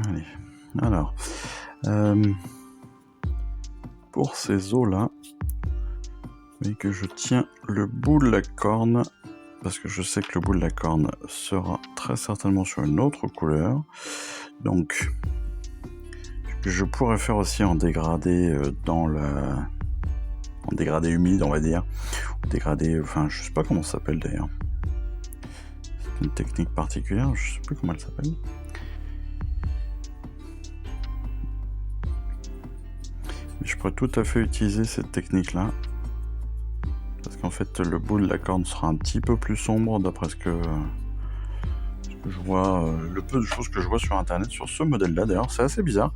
Allez, alors, pour ces os-là, vous voyez que je tiens le bout de la corne, parce que je sais que le bout de la corne sera très certainement sur une autre couleur. Donc, ce que je pourrais faire aussi en dégradé en dégradé humide, on va dire, ou dégradé, enfin, je sais pas comment ça s'appelle d'ailleurs. C'est une technique particulière, je sais plus comment elle s'appelle. Mais je pourrais tout à fait utiliser cette technique-là. Parce qu'en fait, le bout de la corne sera un petit peu plus sombre d'après ce que je vois, le peu de choses que je vois sur internet sur ce modèle-là. D'ailleurs, c'est assez bizarre.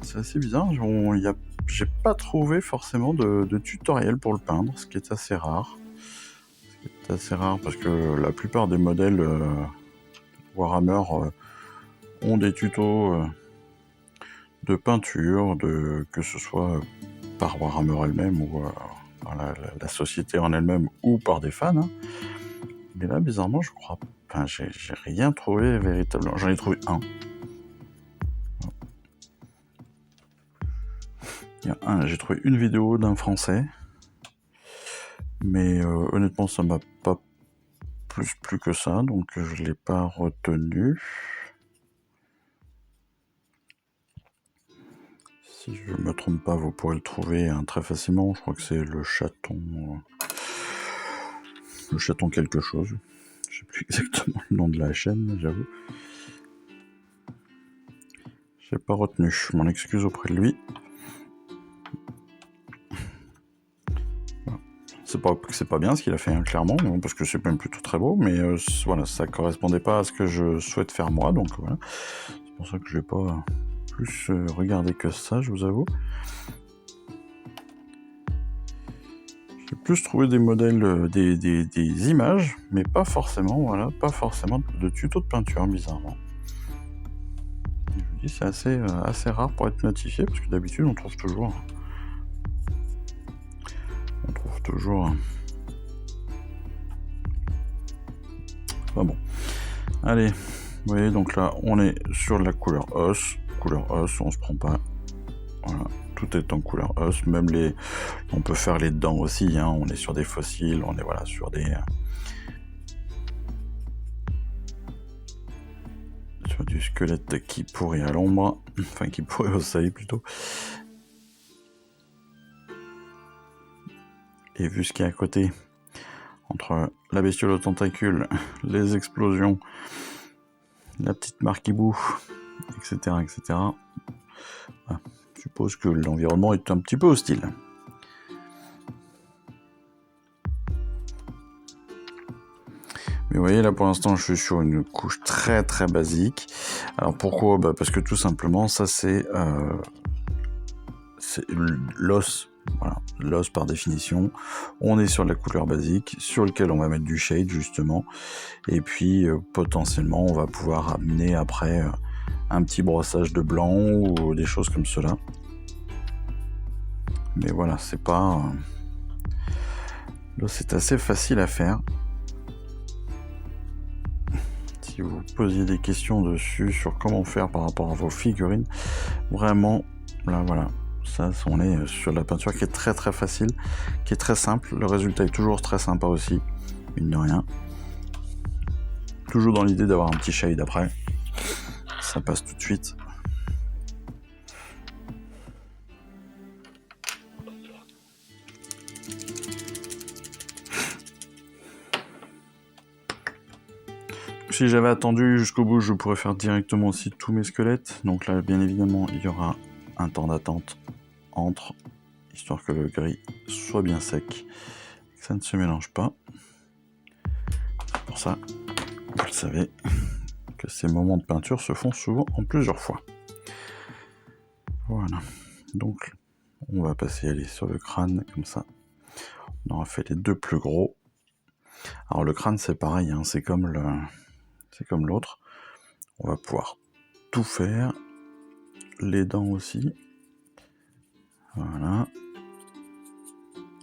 C'est assez bizarre. J'ai pas trouvé forcément de tutoriel pour le peindre, ce qui est assez rare. C'est assez rare parce que la plupart des modèles Warhammer ont des tutos de peinture, que ce soit par Warhammer elle-même ou par la société en elle-même ou par des fans. Hein. Mais là, bizarrement, je crois. Enfin, j'ai rien trouvé véritablement. J'en ai trouvé un. J'ai trouvé une vidéo d'un Français. Mais honnêtement, ça m'a pas plus que ça, donc je l'ai pas retenu. Si je me trompe pas, vous pourrez le trouver très facilement. Je crois que c'est le chaton quelque chose. Je sais plus exactement le nom de la chaîne, j'avoue. J'ai pas retenu. Mon excuse auprès de lui. c'est pas bien ce qu'il a fait, hein, clairement, parce que c'est même plutôt très beau, mais voilà, ça correspondait pas à ce que je souhaite faire moi, donc voilà. C'est pour ça que je vais pas plus regarder que ça, je vous avoue. J'ai plus trouvé des modèles, des images, mais pas forcément, voilà, pas forcément de tuto de peinture, bizarrement. Je vous dis, c'est assez rare pour être notifié, parce que d'habitude, on trouve toujours... Enfin bon. Allez, vous voyez, donc là, on est sur la couleur os. Couleur os, on se prend pas. Voilà, tout est en couleur os. Même les... On peut faire les dents aussi, hein. On est sur des fossiles, on est voilà, sur des... sur du squelette qui pourrit à l'ombre. Enfin, qui pourrit au soleil, plutôt. Et vu ce qu'il y a à côté, entre la bestiole aux tentacules, les explosions, la petite marque hibou, etc., etc. Ah, je suppose que l'environnement est un petit peu hostile. Mais vous voyez, là pour l'instant, je suis sur une couche très très basique. Alors pourquoi ? Parce que tout simplement, ça c'est l'os. Voilà, l'os par définition. On est sur la couleur basique, sur lequel on va mettre du shade justement. Et puis potentiellement, on va pouvoir amener après un petit brossage de blanc ou des choses comme cela. Mais voilà, c'est pas... Là, c'est assez facile à faire. Si vous posiez des questions dessus sur comment faire par rapport à vos figurines, vraiment, là voilà, ça, on est sur la peinture qui est très très facile, qui est très simple. Le résultat est toujours très sympa aussi, mine de rien. Toujours dans l'idée d'avoir un petit shade après. Ça passe tout de suite. Si j'avais attendu jusqu'au bout, je pourrais faire directement aussi tous mes squelettes. Donc là, bien évidemment, il y aura un temps d'attente entre, histoire que le gris soit bien sec, que ça ne se mélange pas. C'est pour ça, vous le savez, que ces moments de peinture se font souvent en plusieurs fois. Voilà. Donc, on va passer aller sur le crâne, comme ça. On aura fait les deux plus gros. Alors le crâne, c'est pareil, hein, c'est comme l'autre. On va pouvoir tout faire. Les dents aussi. Voilà.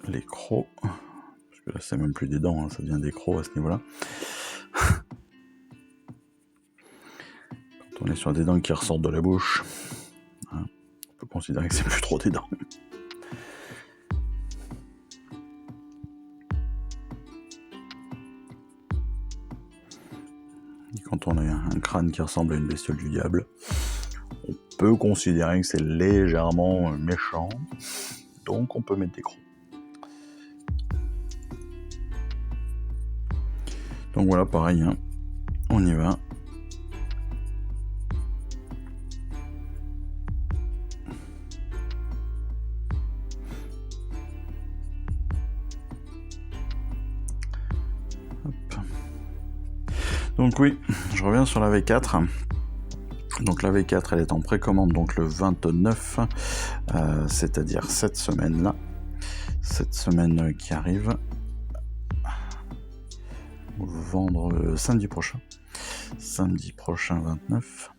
Les crocs. Parce que là, c'est même plus des dents, hein, ça devient des crocs à ce niveau-là. Quand on est sur des dents qui ressortent de la bouche, hein, on peut considérer que c'est plus trop des dents. Et quand on a un crâne qui ressemble à une bestiole du diable, on peut considérer que c'est légèrement méchant, donc on peut mettre des crocs. Donc voilà, pareil, hein. On y va. Hop. Donc oui, je reviens sur la V4. Donc la V4, elle est en précommande donc le 29, c'est-à-dire cette semaine-là. Cette semaine qui arrive. Samedi prochain. Samedi prochain 29.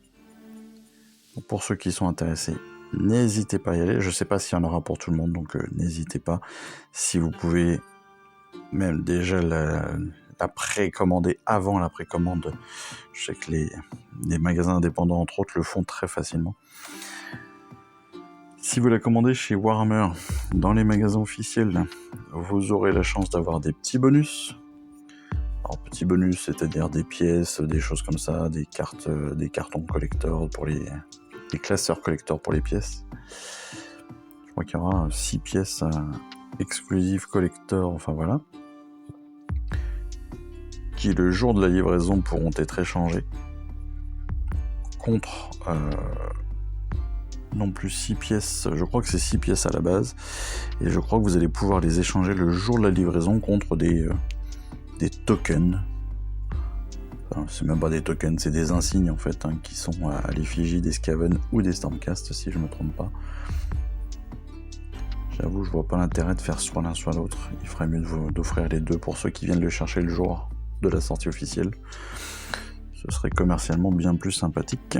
Donc pour ceux qui sont intéressés, n'hésitez pas à y aller. Je ne sais pas s'il y en aura pour tout le monde, donc n'hésitez pas. Si vous pouvez même déjà la précommander avant la précommande. Je sais que les magasins indépendants, entre autres, le font très facilement. Si vous la commandez chez Warhammer, dans les magasins officiels, vous aurez la chance d'avoir des petits bonus. Alors, petits bonus, c'est-à-dire des pièces, des choses comme ça, des cartes, des cartons collector pour des classeurs collector pour les pièces. Je crois qu'il y aura 6 pièces exclusives collector, enfin voilà, qui le jour de la livraison pourront être échangées contre non plus 6 pièces, je crois que c'est 6 pièces à la base, et je crois que vous allez pouvoir les échanger le jour de la livraison contre des tokens. Enfin, c'est même pas des tokens, c'est des insignes en fait, hein, qui sont à l'effigie des Skaven ou des Stormcast si je me trompe pas. J'avoue, je vois pas l'intérêt de faire soit l'un soit l'autre, il ferait mieux d'offrir les deux pour ceux qui viennent le chercher le jour de la sortie officielle. Ce serait commercialement bien plus sympathique.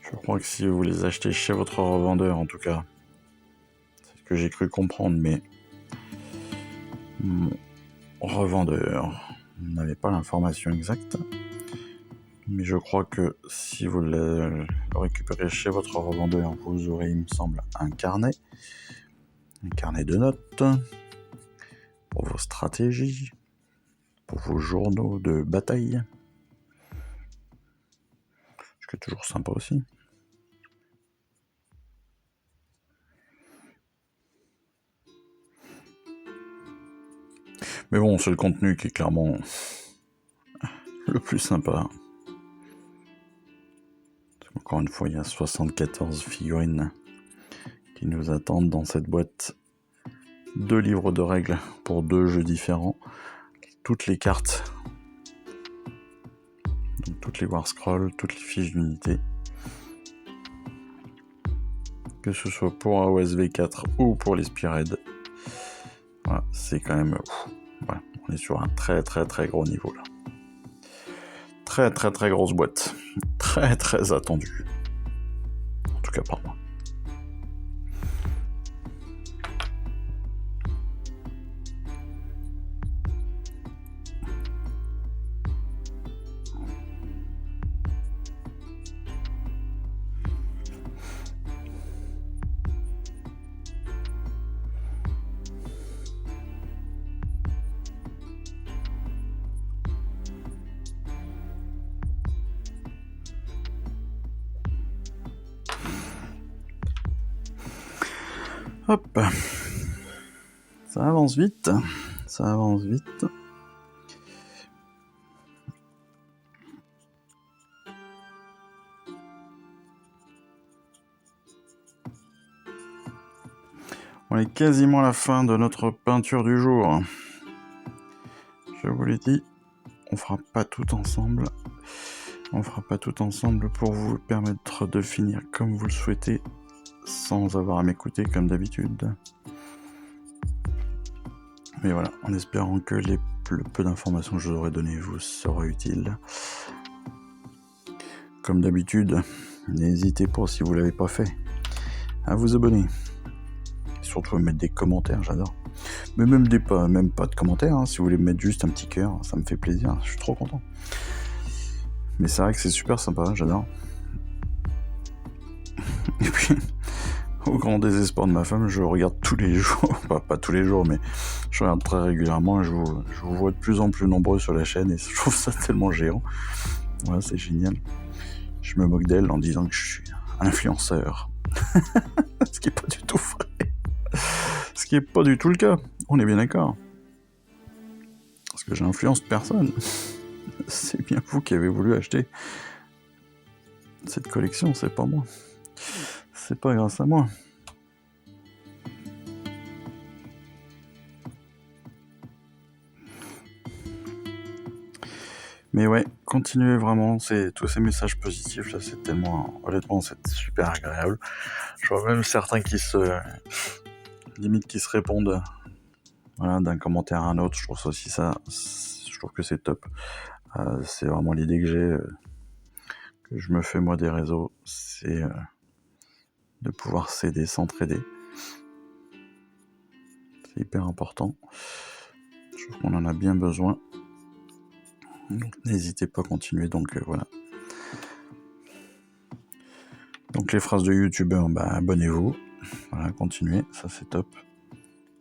Je crois que si vous les achetez chez votre revendeur, en tout cas, c'est ce que j'ai cru comprendre, mais mon revendeur n'avait pas l'information exacte. Mais je crois que si vous le récupérez chez votre revendeur, vous aurez, il me semble, un carnet de notes pour vos stratégies, pour vos journaux de bataille, ce qui est toujours sympa aussi. Mais bon, c'est le contenu qui est clairement le plus sympa. Encore une fois, il y a 74 figurines qui nous attendent dans cette boîte. 2 livres de règles pour 2 jeux différents. Toutes les cartes. Donc toutes les War Scrolls, toutes les fiches d'unité. Que ce soit pour AOSV 4 ou pour les Spearhead. Voilà, c'est quand même... voilà, on est sur un très très très gros niveau là. Très très très grosse boîte. Très très attendue. En tout cas par moi. Hop, ça avance vite, ça avance vite. On est quasiment à la fin de notre peinture du jour. Je vous l'ai dit, on fera pas tout ensemble. On fera pas tout ensemble pour vous permettre de finir comme vous le souhaitez, sans avoir à m'écouter comme d'habitude. Mais voilà, en espérant que le peu d'informations que je vous aurai données vous sera utile. Comme d'habitude, n'hésitez pas, si vous ne l'avez pas fait, à vous abonner. Et surtout à mettre des commentaires, j'adore. Mais même pas de commentaires, hein, si vous voulez me mettre juste un petit cœur, ça me fait plaisir, je suis trop content. Mais c'est vrai que c'est super sympa, j'adore. Et puis, au grand désespoir de ma femme, je regarde tous les jours, pas tous les jours, mais je regarde très régulièrement et je vous vois de plus en plus nombreux sur la chaîne et je trouve ça tellement géant. Ouais, c'est génial. Je me moque d'elle en disant que je suis un influenceur. Ce qui est pas du tout vrai. Ce qui est pas du tout le cas. On est bien d'accord. Parce que j'influence personne. C'est bien vous qui avez voulu acheter cette collection, c'est pas moi. C'est pas grâce à moi. Mais ouais, continuez vraiment, tous ces messages positifs là, c'est tellement, honnêtement, c'est super agréable. Je vois même certains qui se répondent, voilà, d'un commentaire à un autre. Je trouve ça aussi je trouve que c'est top. C'est vraiment l'idée que j'ai, que je me fais moi des réseaux, c'est de pouvoir s'aider, s'entraider. C'est hyper important. Je trouve qu'on en a bien besoin. Donc n'hésitez pas à continuer, donc voilà. Donc les phrases de youtubeur, abonnez-vous, voilà, continuez, ça c'est top.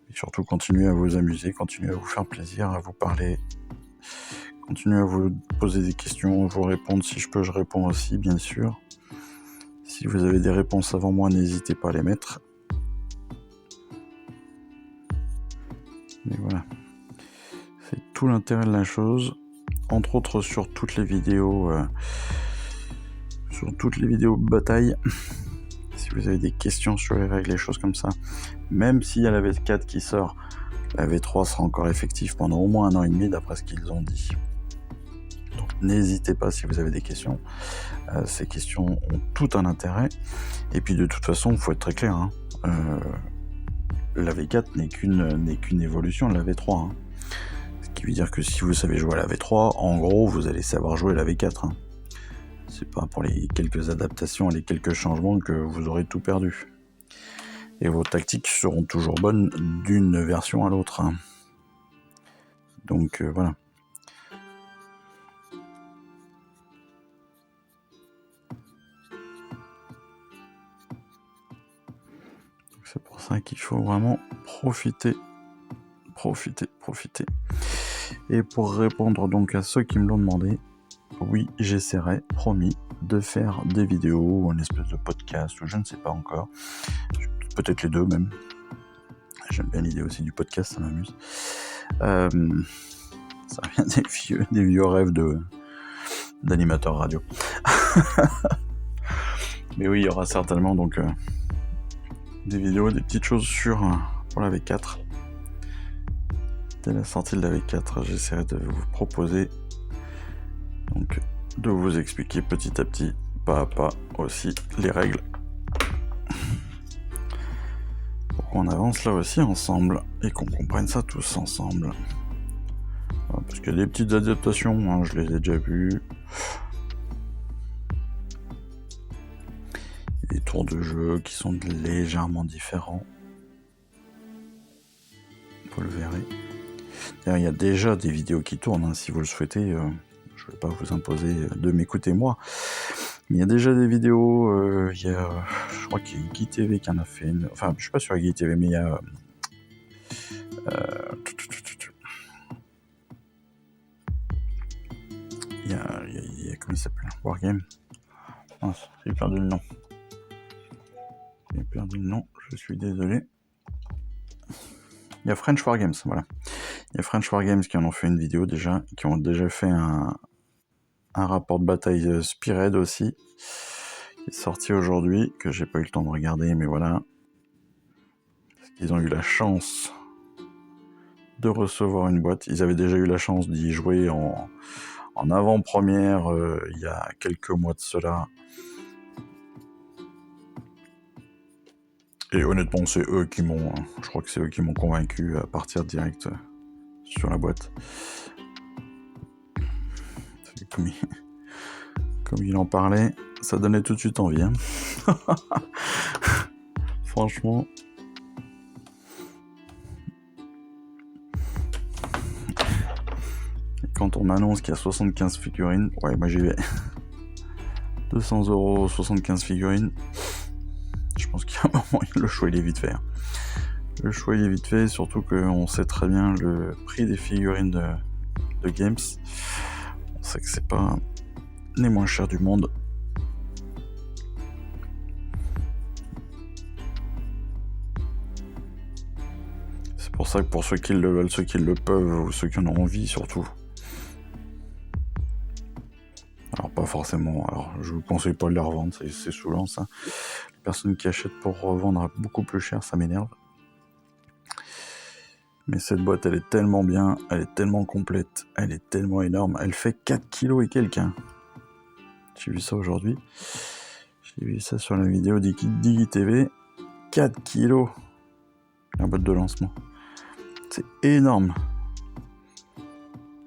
Et surtout continuez à vous amuser, continuez à vous faire plaisir, à vous parler, continuez à vous poser des questions, vous répondre, si je peux je réponds aussi bien sûr. Si vous avez des réponses avant moi, n'hésitez pas à les mettre. Mais voilà, c'est tout l'intérêt de la chose. entre autres sur toutes les vidéos bataille. Si vous avez des questions sur les règles, les choses comme ça, même s'il y a la V4 qui sort, la V3 sera encore effective pendant au moins 1 an et demi d'après ce qu'ils ont dit. Donc n'hésitez pas si vous avez des questions. Ces questions ont tout un intérêt. Et puis de toute façon, il faut être très clair, hein. La V4 n'est qu'une évolution de la V3. Hein. Ce qui veut dire que si vous savez jouer à la V3, en gros, vous allez savoir jouer à la V4. Hein. C'est pas pour les quelques adaptations et les quelques changements que vous aurez tout perdu. Et vos tactiques seront toujours bonnes d'une version à l'autre. Hein. Donc voilà. C'est pour ça qu'il faut vraiment profiter. Et pour répondre donc à ceux qui me l'ont demandé, oui, j'essaierai, promis, de faire des vidéos ou une espèce de podcast, ou je ne sais pas encore. Peut-être les deux même. J'aime bien l'idée aussi du podcast, ça m'amuse. Ça vient des vieux rêves d'animateur radio. Mais oui, il y aura certainement donc des vidéos, des petites choses pour la V4. Dès la sortie de la V4, j'essaierai de vous proposer donc de vous expliquer petit à petit, pas à pas aussi, les règles. Pour qu'on avance là aussi ensemble et qu'on comprenne ça tous ensemble. Parce qu'il y a des petites adaptations, hein, je les ai déjà vues. Des tours de jeu qui sont légèrement différents. Vous le verrez. D'ailleurs, il y a déjà des vidéos qui tournent, hein, si vous le souhaitez. Je ne vais pas vous imposer de m'écouter moi. Mais il y a déjà des vidéos. Je crois qu'il y a Guy TV qui en a fait une. Enfin, je suis pas sur Guy TV, mais il y a. Il y a comment il s'appelle, Wargame. Oh, j'ai perdu le nom. Je suis désolé. Il y a French Wargames, voilà. Il y a French Wargames qui en ont fait une vidéo déjà, qui ont déjà fait un rapport de bataille Spearhead aussi, qui est sorti aujourd'hui, que j'ai pas eu le temps de regarder, mais voilà. Parce qu'ils ont eu la chance de recevoir une boîte. Ils avaient déjà eu la chance d'y jouer en avant-première il y a quelques mois de cela. Et honnêtement, c'est eux qui m'ont... Je crois que c'est eux qui m'ont convaincu à partir direct sur la boîte. Comme il en parlait, ça donnait tout de suite envie. Hein. Franchement. Et quand on m'annonce qu'il y a 75 figurines, ouais, moi j'y vais. 200 €, 75 figurines. Je pense qu'il y a un moment, le choix il est vite fait. Le choix il est vite fait, surtout qu'on sait très bien le prix des figurines de Games. On sait que c'est pas les moins chers du monde. C'est pour ça que pour ceux qui le veulent, ceux qui le peuvent, ou ceux qui en ont envie surtout. Alors pas forcément, alors je vous conseille pas de les revendre, c'est saoulant ça. Les personnes qui achètent pour revendre beaucoup plus cher, ça m'énerve. Mais cette boîte, elle est tellement bien, elle est tellement complète, elle est tellement énorme, elle fait 4 kilos et quelques. J'ai vu ça aujourd'hui. J'ai vu ça sur la vidéo d'Iggy TV. 4 kilos. La boîte de lancement. C'est énorme.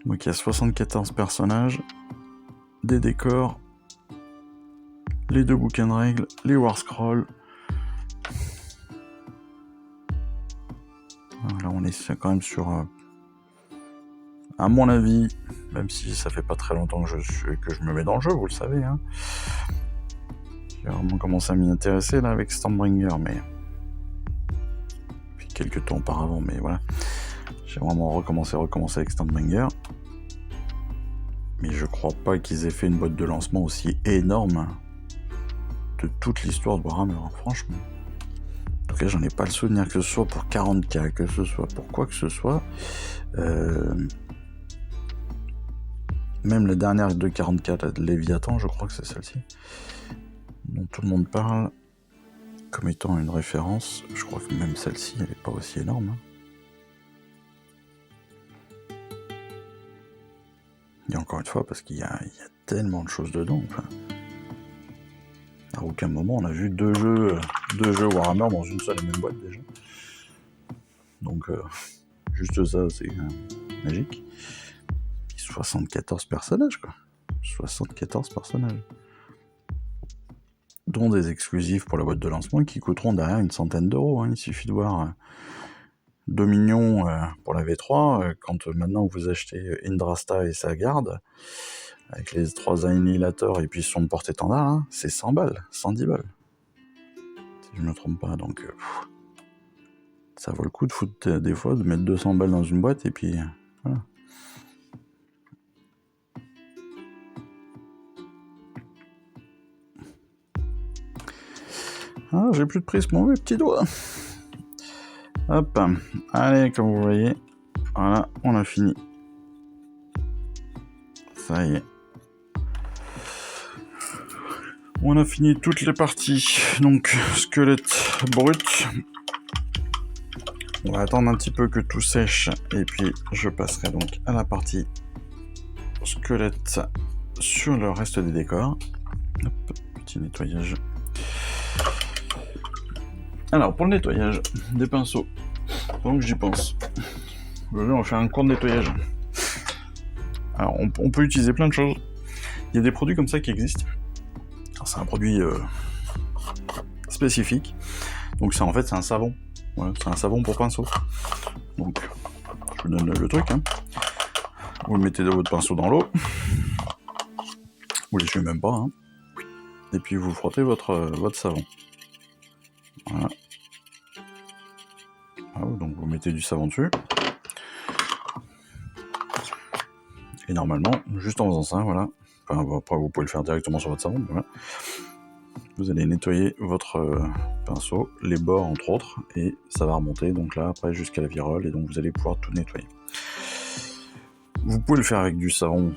Donc il y a 74 personnages, des décors, les 2 bouquins de règles, les War Scrolls. Là on est quand même sur, à mon avis, même si ça fait pas très longtemps que je me mets dans le jeu, vous le savez, hein. J'ai vraiment commencé à m'y intéresser là avec Stormbringer, mais depuis quelques temps auparavant, mais voilà. J'ai vraiment recommencé avec Stormbringer. Mais je crois pas qu'ils aient fait une boîte de lancement aussi énorme de toute l'histoire de Warhammer, franchement. En tout cas, j'en ai pas le souvenir, que ce soit pour 40K, que ce soit pour quoi que ce soit. Même la dernière de 44 de Léviathan, je crois que c'est celle-ci, dont tout le monde parle comme étant une référence. Je crois que même celle-ci, elle n'est pas aussi énorme. Hein. Et encore une fois, parce qu'il y a tellement de choses dedans. Enfin, à aucun moment on a vu deux jeux Warhammer dans une seule et même boîte déjà. Donc juste ça, c'est magique. 74 personnages, quoi. 74 personnages. Dont des exclusifs pour la boîte de lancement qui coûteront derrière une centaine d'euros. Hein. Il suffit de voir Dominion pour la V3, quand maintenant vous achetez Indrasta et sa garde, avec les 3 annihilateurs et puis son porte-étendard, hein, c'est 100 balles, 110 balles. Si je me trompe pas, donc ça vaut le coup de foutre des fois, de mettre 200 balles dans une boîte et puis voilà. Ah, j'ai plus de prise pour mes petits doigts. Hop, allez, comme vous voyez, voilà, on a fini. Ça y est. On a fini toutes les parties. Donc, squelette brut. On va attendre un petit peu que tout sèche. Et puis, je passerai donc à la partie squelette sur le reste des décors. Hop, petit nettoyage. Alors, pour le nettoyage des pinceaux, pendant que j'y pense, on va faire un court nettoyage. Alors, on peut utiliser plein de choses. Il y a des produits comme ça qui existent. Alors, c'est un produit spécifique. Donc, en fait, c'est un savon. Voilà, c'est un savon pour pinceau. Donc, je vous donne le truc. Hein. Vous mettez votre pinceau dans l'eau. Vous ne léchez même pas. Hein. Et puis, vous frottez votre savon. Voilà. Donc vous mettez du savon dessus. Et normalement, juste en faisant ça, voilà. Enfin, après vous pouvez le faire directement sur votre savon, mais voilà. Vous allez nettoyer votre pinceau, les bords entre autres, et ça va remonter donc là après jusqu'à la virole, et donc vous allez pouvoir tout nettoyer. Vous pouvez le faire avec du savon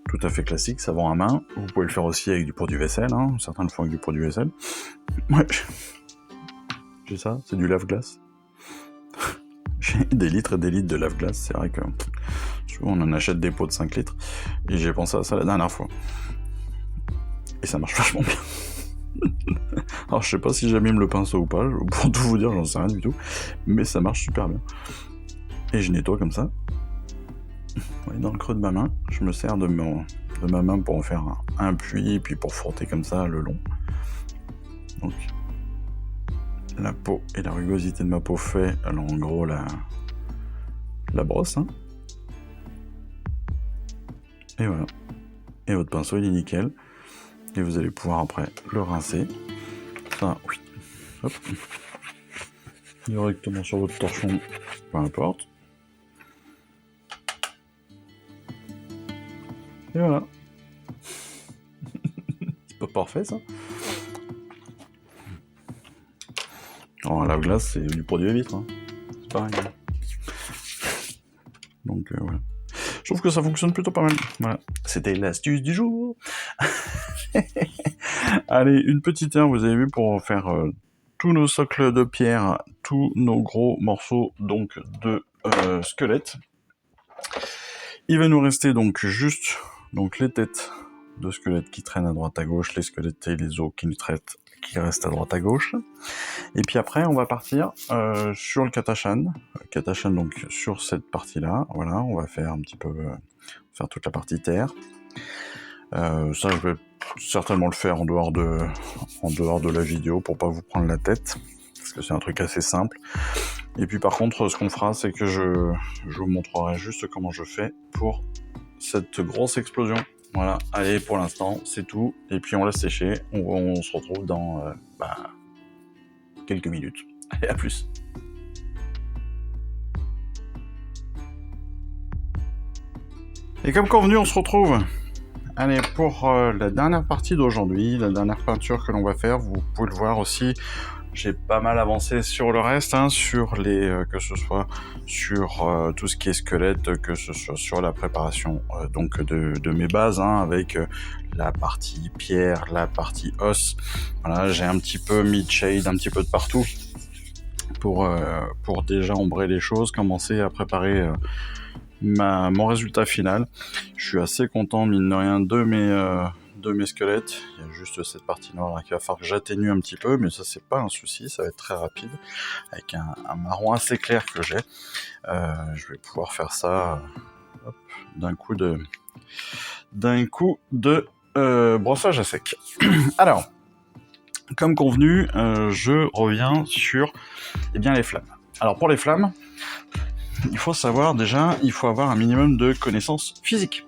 tout à fait classique, savon à main. Vous pouvez le faire aussi avec du produit vaisselle, hein. Certains le font avec du produit vaisselle. Ouais. J'ai ça, c'est du lave-glace. J'ai des litres et des litres de lave-glace, c'est vrai que souvent on en achète des pots de 5 litres, et j'ai pensé à ça la dernière fois. Et ça marche vachement bien. Alors je sais pas si j'abîme le pinceau ou pas, pour tout vous dire j'en sais rien du tout, mais ça marche super bien. Et je nettoie comme ça. Dans le creux de ma main, je me sers de ma main pour en faire un puits, et puis pour frotter comme ça le long. Donc la peau et la rugosité de ma peau fait, alors en gros la brosse, hein. Et voilà. Et votre pinceau il est nickel. Et vous allez pouvoir après le rincer. Ça, oui. Hop. Directement sur votre torchon, peu importe. Et voilà. C'est pas parfait ça. Alors, la glace, c'est du produit à vitre. Hein. C'est pareil. Hein. Donc, voilà. Je trouve que ça fonctionne plutôt pas mal. Voilà. C'était l'astuce du jour. Allez, une petite heure, vous avez vu, pour faire tous nos socles de pierre, tous nos gros morceaux donc de squelette. Il va nous rester donc juste donc les têtes de squelettes qui traînent à droite à gauche, les squelettes et les os qui restent à droite à gauche. Et puis après, on va partir sur le Katashan. Katashan, donc sur cette partie-là. Voilà, on va faire un petit peu faire toute la partie terre. Ça, je vais certainement le faire en dehors de la vidéo pour pas vous prendre la tête, parce que c'est un truc assez simple. Et puis par contre, ce qu'on fera, c'est que je vous montrerai juste comment je fais pour cette grosse explosion. Voilà, allez, pour l'instant, c'est tout. Et puis on laisse sécher. On se retrouve dans quelques minutes. Allez, à plus. Et comme convenu, on se retrouve. Allez, pour la dernière partie d'aujourd'hui, la dernière peinture que l'on va faire, vous pouvez le voir aussi, j'ai pas mal avancé sur le reste, hein, sur les que ce soit sur tout ce qui est squelette, que ce soit sur la préparation donc de mes bases, hein, avec la partie pierre, la partie os. Voilà, j'ai un petit peu mis de shade un petit peu de partout pour déjà ombrer les choses, commencer à préparer mon résultat final. Je suis assez content, mine de rien, de mes squelettes. Il y a juste cette partie noire là, qu'il va falloir que j'atténue un petit peu, mais ça c'est pas un souci, ça va être très rapide avec un marron assez clair que j'ai. Je vais pouvoir faire ça hop, d'un coup de brossage à sec. Alors, comme convenu, je reviens sur les flammes. Alors pour les flammes, il faut savoir déjà, il faut avoir un minimum de connaissances physiques.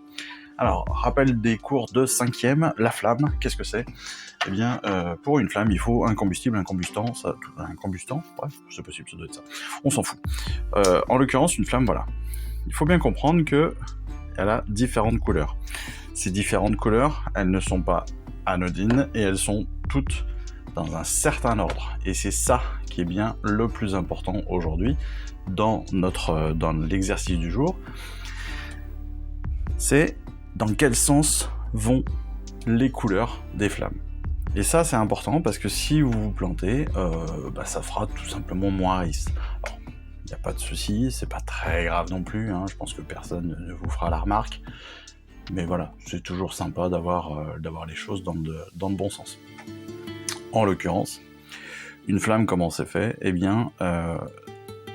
Alors, rappel des cours de 5e, la flamme, qu'est-ce que c'est ? Eh bien, pour une flamme, il faut un combustible, un combustant, bref, c'est possible, ça doit être ça. On s'en fout. En l'occurrence, une flamme, voilà. Il faut bien comprendre qu'elle a différentes couleurs. Ces différentes couleurs, elles ne sont pas anodines et elles sont toutes dans un certain ordre. Et c'est ça qui est bien le plus important aujourd'hui dans l'exercice du jour. C'est dans quel sens vont les couleurs des flammes. Et ça, c'est important parce que si vous vous plantez, ça fera tout simplement moins risque. Alors, il n'y a pas de souci, c'est pas très grave non plus, hein, je pense que personne ne vous fera la remarque. Mais voilà, c'est toujours sympa d'avoir les choses dans le bon sens. En l'occurrence, une flamme, comment c'est fait ? Eh bien,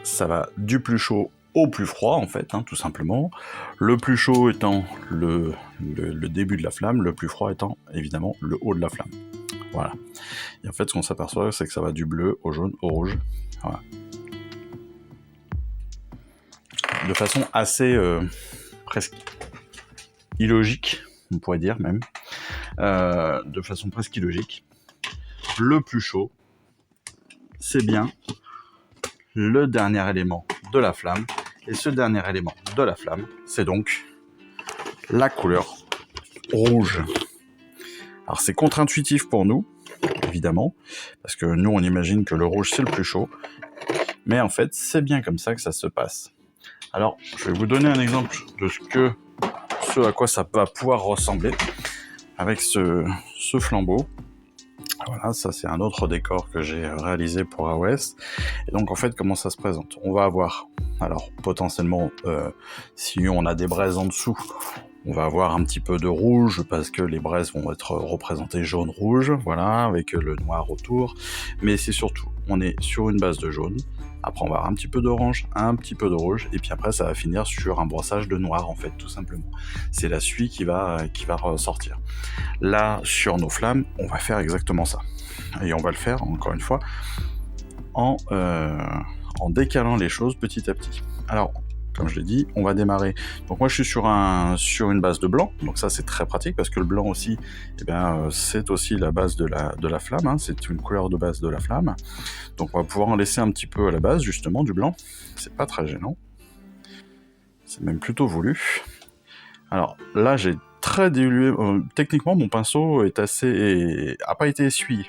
ça va du plus chaud au plus froid, en fait, hein, tout simplement. Le plus chaud étant le début de la flamme, le plus froid étant, évidemment, le haut de la flamme. Voilà. Et en fait, ce qu'on s'aperçoit, c'est que ça va du bleu au jaune au rouge. Voilà. De façon assez presque illogique, on pourrait dire même. De façon presque illogique. Le plus chaud, c'est bien le dernier élément de la flamme. Et ce dernier élément de la flamme, c'est donc la couleur rouge. Alors c'est contre-intuitif pour nous, évidemment, parce que nous on imagine que le rouge c'est le plus chaud, mais en fait c'est bien comme ça que ça se passe. Alors je vais vous donner un exemple de ce à quoi ça va pouvoir ressembler avec ce flambeau. Voilà, ça c'est un autre décor que j'ai réalisé pour AOS. Et donc en fait, comment ça se présente ? On va avoir, alors potentiellement, si on a des braises en dessous, on va avoir un petit peu de rouge parce que les braises vont être représentées jaune-rouge, voilà, avec le noir autour. Mais c'est surtout, on est sur une base de jaune. Après, on va avoir un petit peu d'orange, un petit peu de rouge, et puis après, ça va finir sur un brossage de noir, en fait, tout simplement. C'est la suie qui va ressortir. Là, sur nos flammes, on va faire exactement ça. Et on va le faire, encore une fois, en décalant les choses petit à petit. Alors, comme je l'ai dit, on va démarrer. Donc moi, je suis sur une base de blanc. Donc ça, c'est très pratique parce que le blanc aussi, c'est aussi la base de la flamme. Hein, c'est une couleur de base de la flamme. Donc on va pouvoir en laisser un petit peu à la base, justement, du blanc. C'est pas très gênant. C'est même plutôt voulu. Alors là, j'ai très dilué. Techniquement, mon pinceau a pas été essuyé.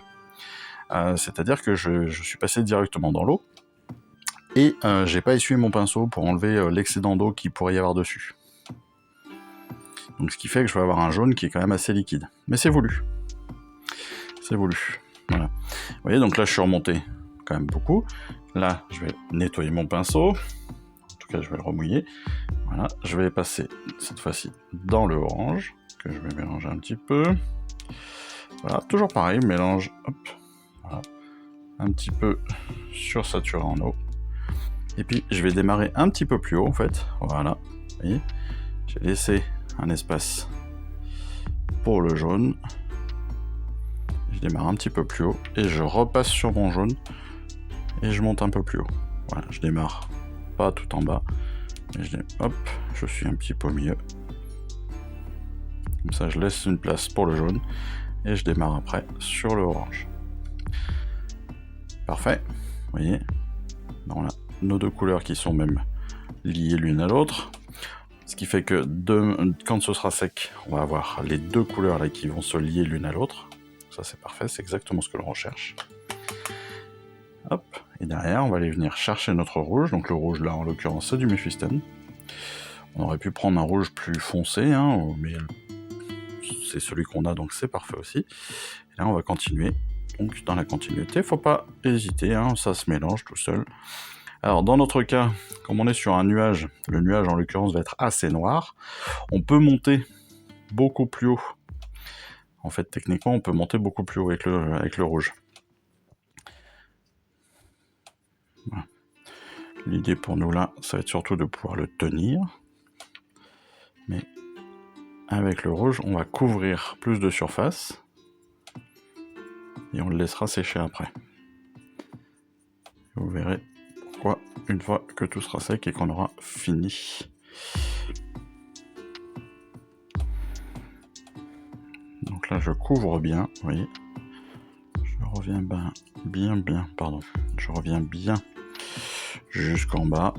C'est-à-dire que je suis passé directement dans l'eau. Et j'ai pas essuyé mon pinceau pour enlever l'excédent d'eau qu'il pourrait y avoir dessus. Donc ce qui fait que je vais avoir un jaune qui est quand même assez liquide. Mais c'est voulu. C'est voulu. Voilà. Vous voyez, donc là je suis remonté quand même beaucoup. Là, je vais nettoyer mon pinceau. En tout cas, je vais le remouiller. Voilà, je vais passer cette fois-ci dans le orange, que je vais mélanger un petit peu. Voilà, toujours pareil, mélange, hop, voilà, un petit peu sursaturé en eau. Et puis, je vais démarrer un petit peu plus haut, en fait. Voilà, vous voyez, j'ai laissé un espace pour le jaune. Je démarre un petit peu plus haut et je repasse sur mon jaune et je monte un peu plus haut. Voilà, je démarre pas tout en bas, mais je suis un petit peu au milieu. Comme ça, je laisse une place pour le jaune et je démarre après sur le orange. Parfait, vous voyez, on a nos deux couleurs qui sont même liées l'une à l'autre. Ce qui fait que quand ce sera sec, on va avoir les deux couleurs là qui vont se lier l'une à l'autre. Ça c'est parfait, c'est exactement ce que l'on recherche. Hop, et derrière, on va aller venir chercher notre rouge. Donc le rouge, là, en l'occurrence, c'est du Mephiston. On aurait pu prendre un rouge plus foncé, hein, mais c'est celui qu'on a, donc c'est parfait aussi. Et là, on va continuer. Donc dans la continuité, faut pas hésiter, hein, ça se mélange tout seul. Alors dans notre cas, comme on est sur un nuage, le nuage en l'occurrence va être assez noir, on peut monter beaucoup plus haut. En fait, techniquement, on peut monter beaucoup plus haut avec le rouge. Voilà. L'idée pour nous là, ça va être surtout de pouvoir le tenir. Mais avec le rouge, on va couvrir plus de surface. Et on le laissera sécher après. Vous verrez pourquoi une fois que tout sera sec et qu'on aura fini. Donc là, je couvre bien, vous voyez. Je reviens Je reviens bien jusqu'en bas.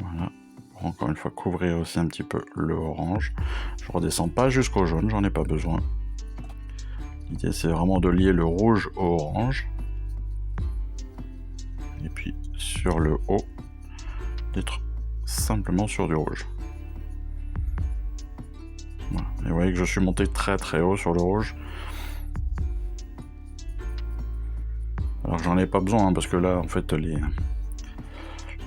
Voilà. Pour encore une fois couvrir aussi un petit peu le orange. Je redescends pas jusqu'au jaune, j'en ai pas besoin. L'idée c'est vraiment de lier le rouge au orange. Et puis sur le haut, d'être simplement sur du rouge. Voilà. Et vous voyez que je suis monté très très haut sur le rouge. Alors j'en ai pas besoin, hein, parce que là en fait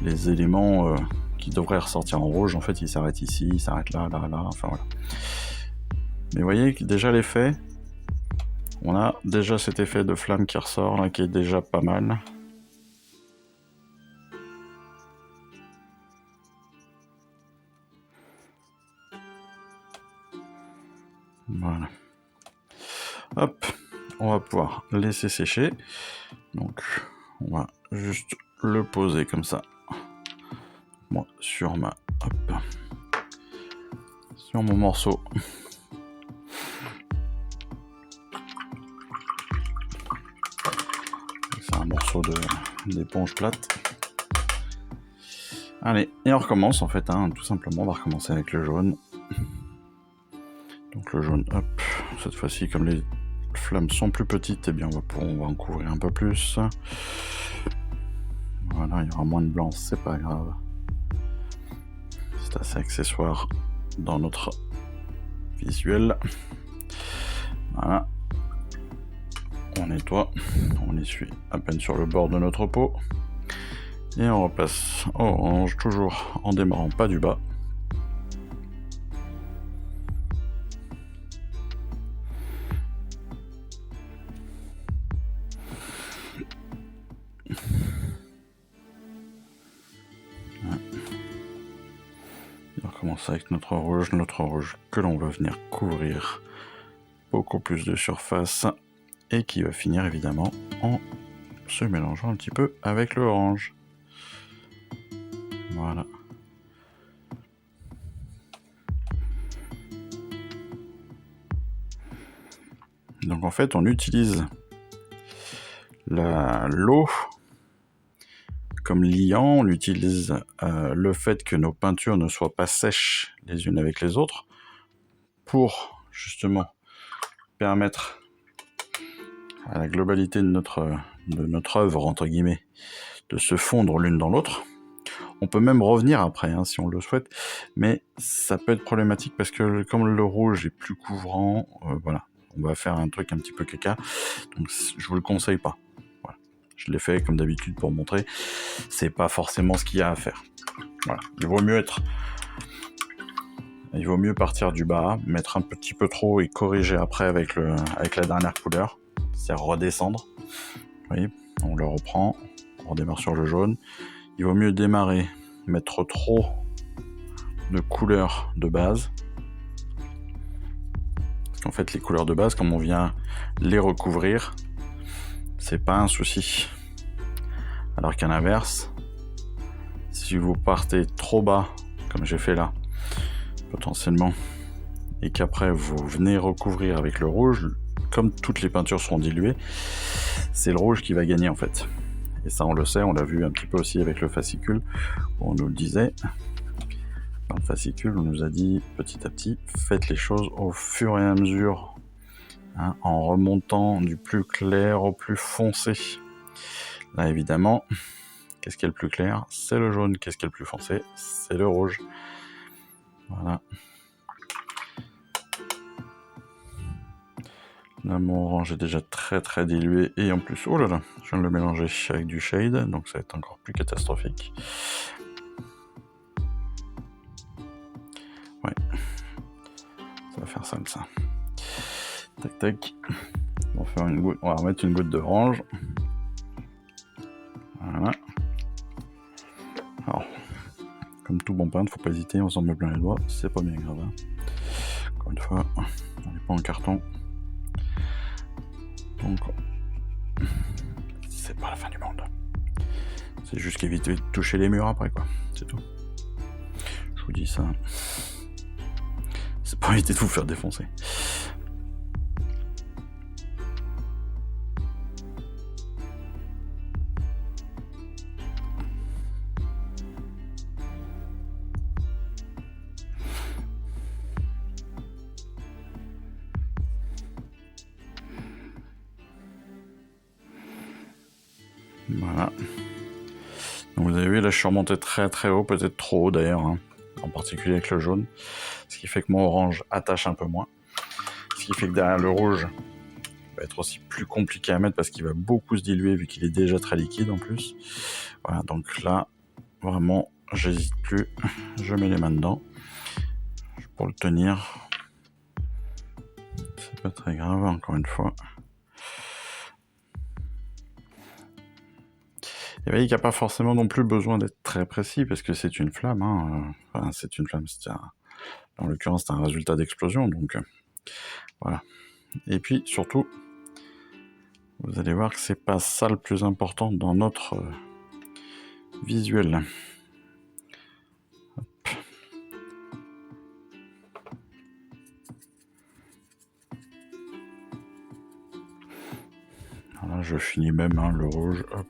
les éléments qui devraient ressortir en rouge, en fait ils s'arrêtent ici, ils s'arrêtent là, enfin voilà. Mais vous voyez que déjà l'effet, on a déjà cet effet de flamme qui ressort là, qui est déjà pas mal. Voilà. Hop, on va pouvoir laisser sécher. Donc on va juste le poser comme ça. Moi sur ma hop, sur mon morceau. C'est un morceau d'éponge plate. Allez, et on recommence en fait, hein, tout simplement, on va recommencer avec le jaune. Donc le jaune, hop, cette fois-ci comme les flammes sont plus petites, eh bien on va en couvrir un peu plus. Voilà, il y aura moins de blanc, c'est pas grave. C'est assez accessoire dans notre visuel. Voilà. On nettoie, on essuie à peine sur le bord de notre pot. Et on repasse au orange, toujours en démarrant pas du bas. Et on recommence avec notre rouge que l'on va venir couvrir beaucoup plus de surface et qui va finir évidemment en se mélangeant un petit peu avec le orange. Voilà. Donc en fait on utilise l'eau comme liant, on utilise le fait que nos peintures ne soient pas sèches les unes avec les autres pour justement permettre à la globalité de notre œuvre, entre guillemets, de se fondre l'une dans l'autre. On peut même revenir après, hein, si on le souhaite, mais ça peut être problématique parce que comme le rouge est plus couvrant, voilà, on va faire un truc un petit peu caca, donc je vous le conseille pas. Voilà. Je l'ai fait comme d'habitude pour montrer, c'est pas forcément ce qu'il y a à faire. Voilà. Il vaut mieux partir du bas, mettre un petit peu trop et corriger après avec la dernière couleur, c'est redescendre. Vous voyez, on le reprend, on redémarre sur le jaune. Il vaut mieux démarrer, mettre trop de couleurs de base. Parce qu'en fait, les couleurs de base, comme on vient les recouvrir, c'est pas un souci. Alors qu'à l'inverse, si vous partez trop bas, comme j'ai fait là, potentiellement, et qu'après vous venez recouvrir avec le rouge, comme toutes les peintures seront diluées, c'est le rouge qui va gagner en fait. Et ça on le sait, on l'a vu un petit peu aussi avec le fascicule, où on nous le disait. Dans le fascicule, on nous a dit petit à petit, faites les choses au fur et à mesure hein, en remontant du plus clair au plus foncé. Là, évidemment, qu'est-ce qui est le plus clair? C'est le jaune. Qu'est-ce qui est le plus foncé? C'est le rouge. Voilà. Là, mon orange est déjà très très dilué. Et en plus, oh là là, je viens de le mélanger avec du shade, donc ça va être encore plus catastrophique. Ouais. Ça va faire ça comme ça. Tac tac. On va faire une goutte. On va remettre une goutte d'orange. Voilà. Alors, comme tout bon pain, il ne faut pas hésiter, on s'en met plein les doigts, c'est pas bien grave. Hein. Encore une fois, on n'est pas en carton. Donc, c'est pas la fin du monde. C'est juste qu'éviter de toucher les murs après, quoi. C'est tout. Je vous dis ça. C'est pas éviter de vous faire défoncer. Voilà. Donc vous avez vu, là je suis remonté très très haut, peut-être trop haut d'ailleurs, hein, en particulier avec le jaune, ce qui fait que mon orange attache un peu moins, ce qui fait que derrière le rouge va être aussi plus compliqué à mettre parce qu'il va beaucoup se diluer vu qu'il est déjà très liquide en plus. Voilà, donc là, vraiment, j'hésite plus, je mets les mains dedans pour le tenir. C'est pas très grave, encore une fois. Et vous voyez qu'il n'y a pas forcément non plus besoin d'être très précis parce que c'est une flamme. Hein. Enfin, c'est une flamme, en l'occurrence, c'est un résultat d'explosion. Donc voilà. Et puis surtout, vous allez voir que c'est pas ça le plus important dans notre visuel. Hop. Voilà, je finis même hein, le rouge. Hop.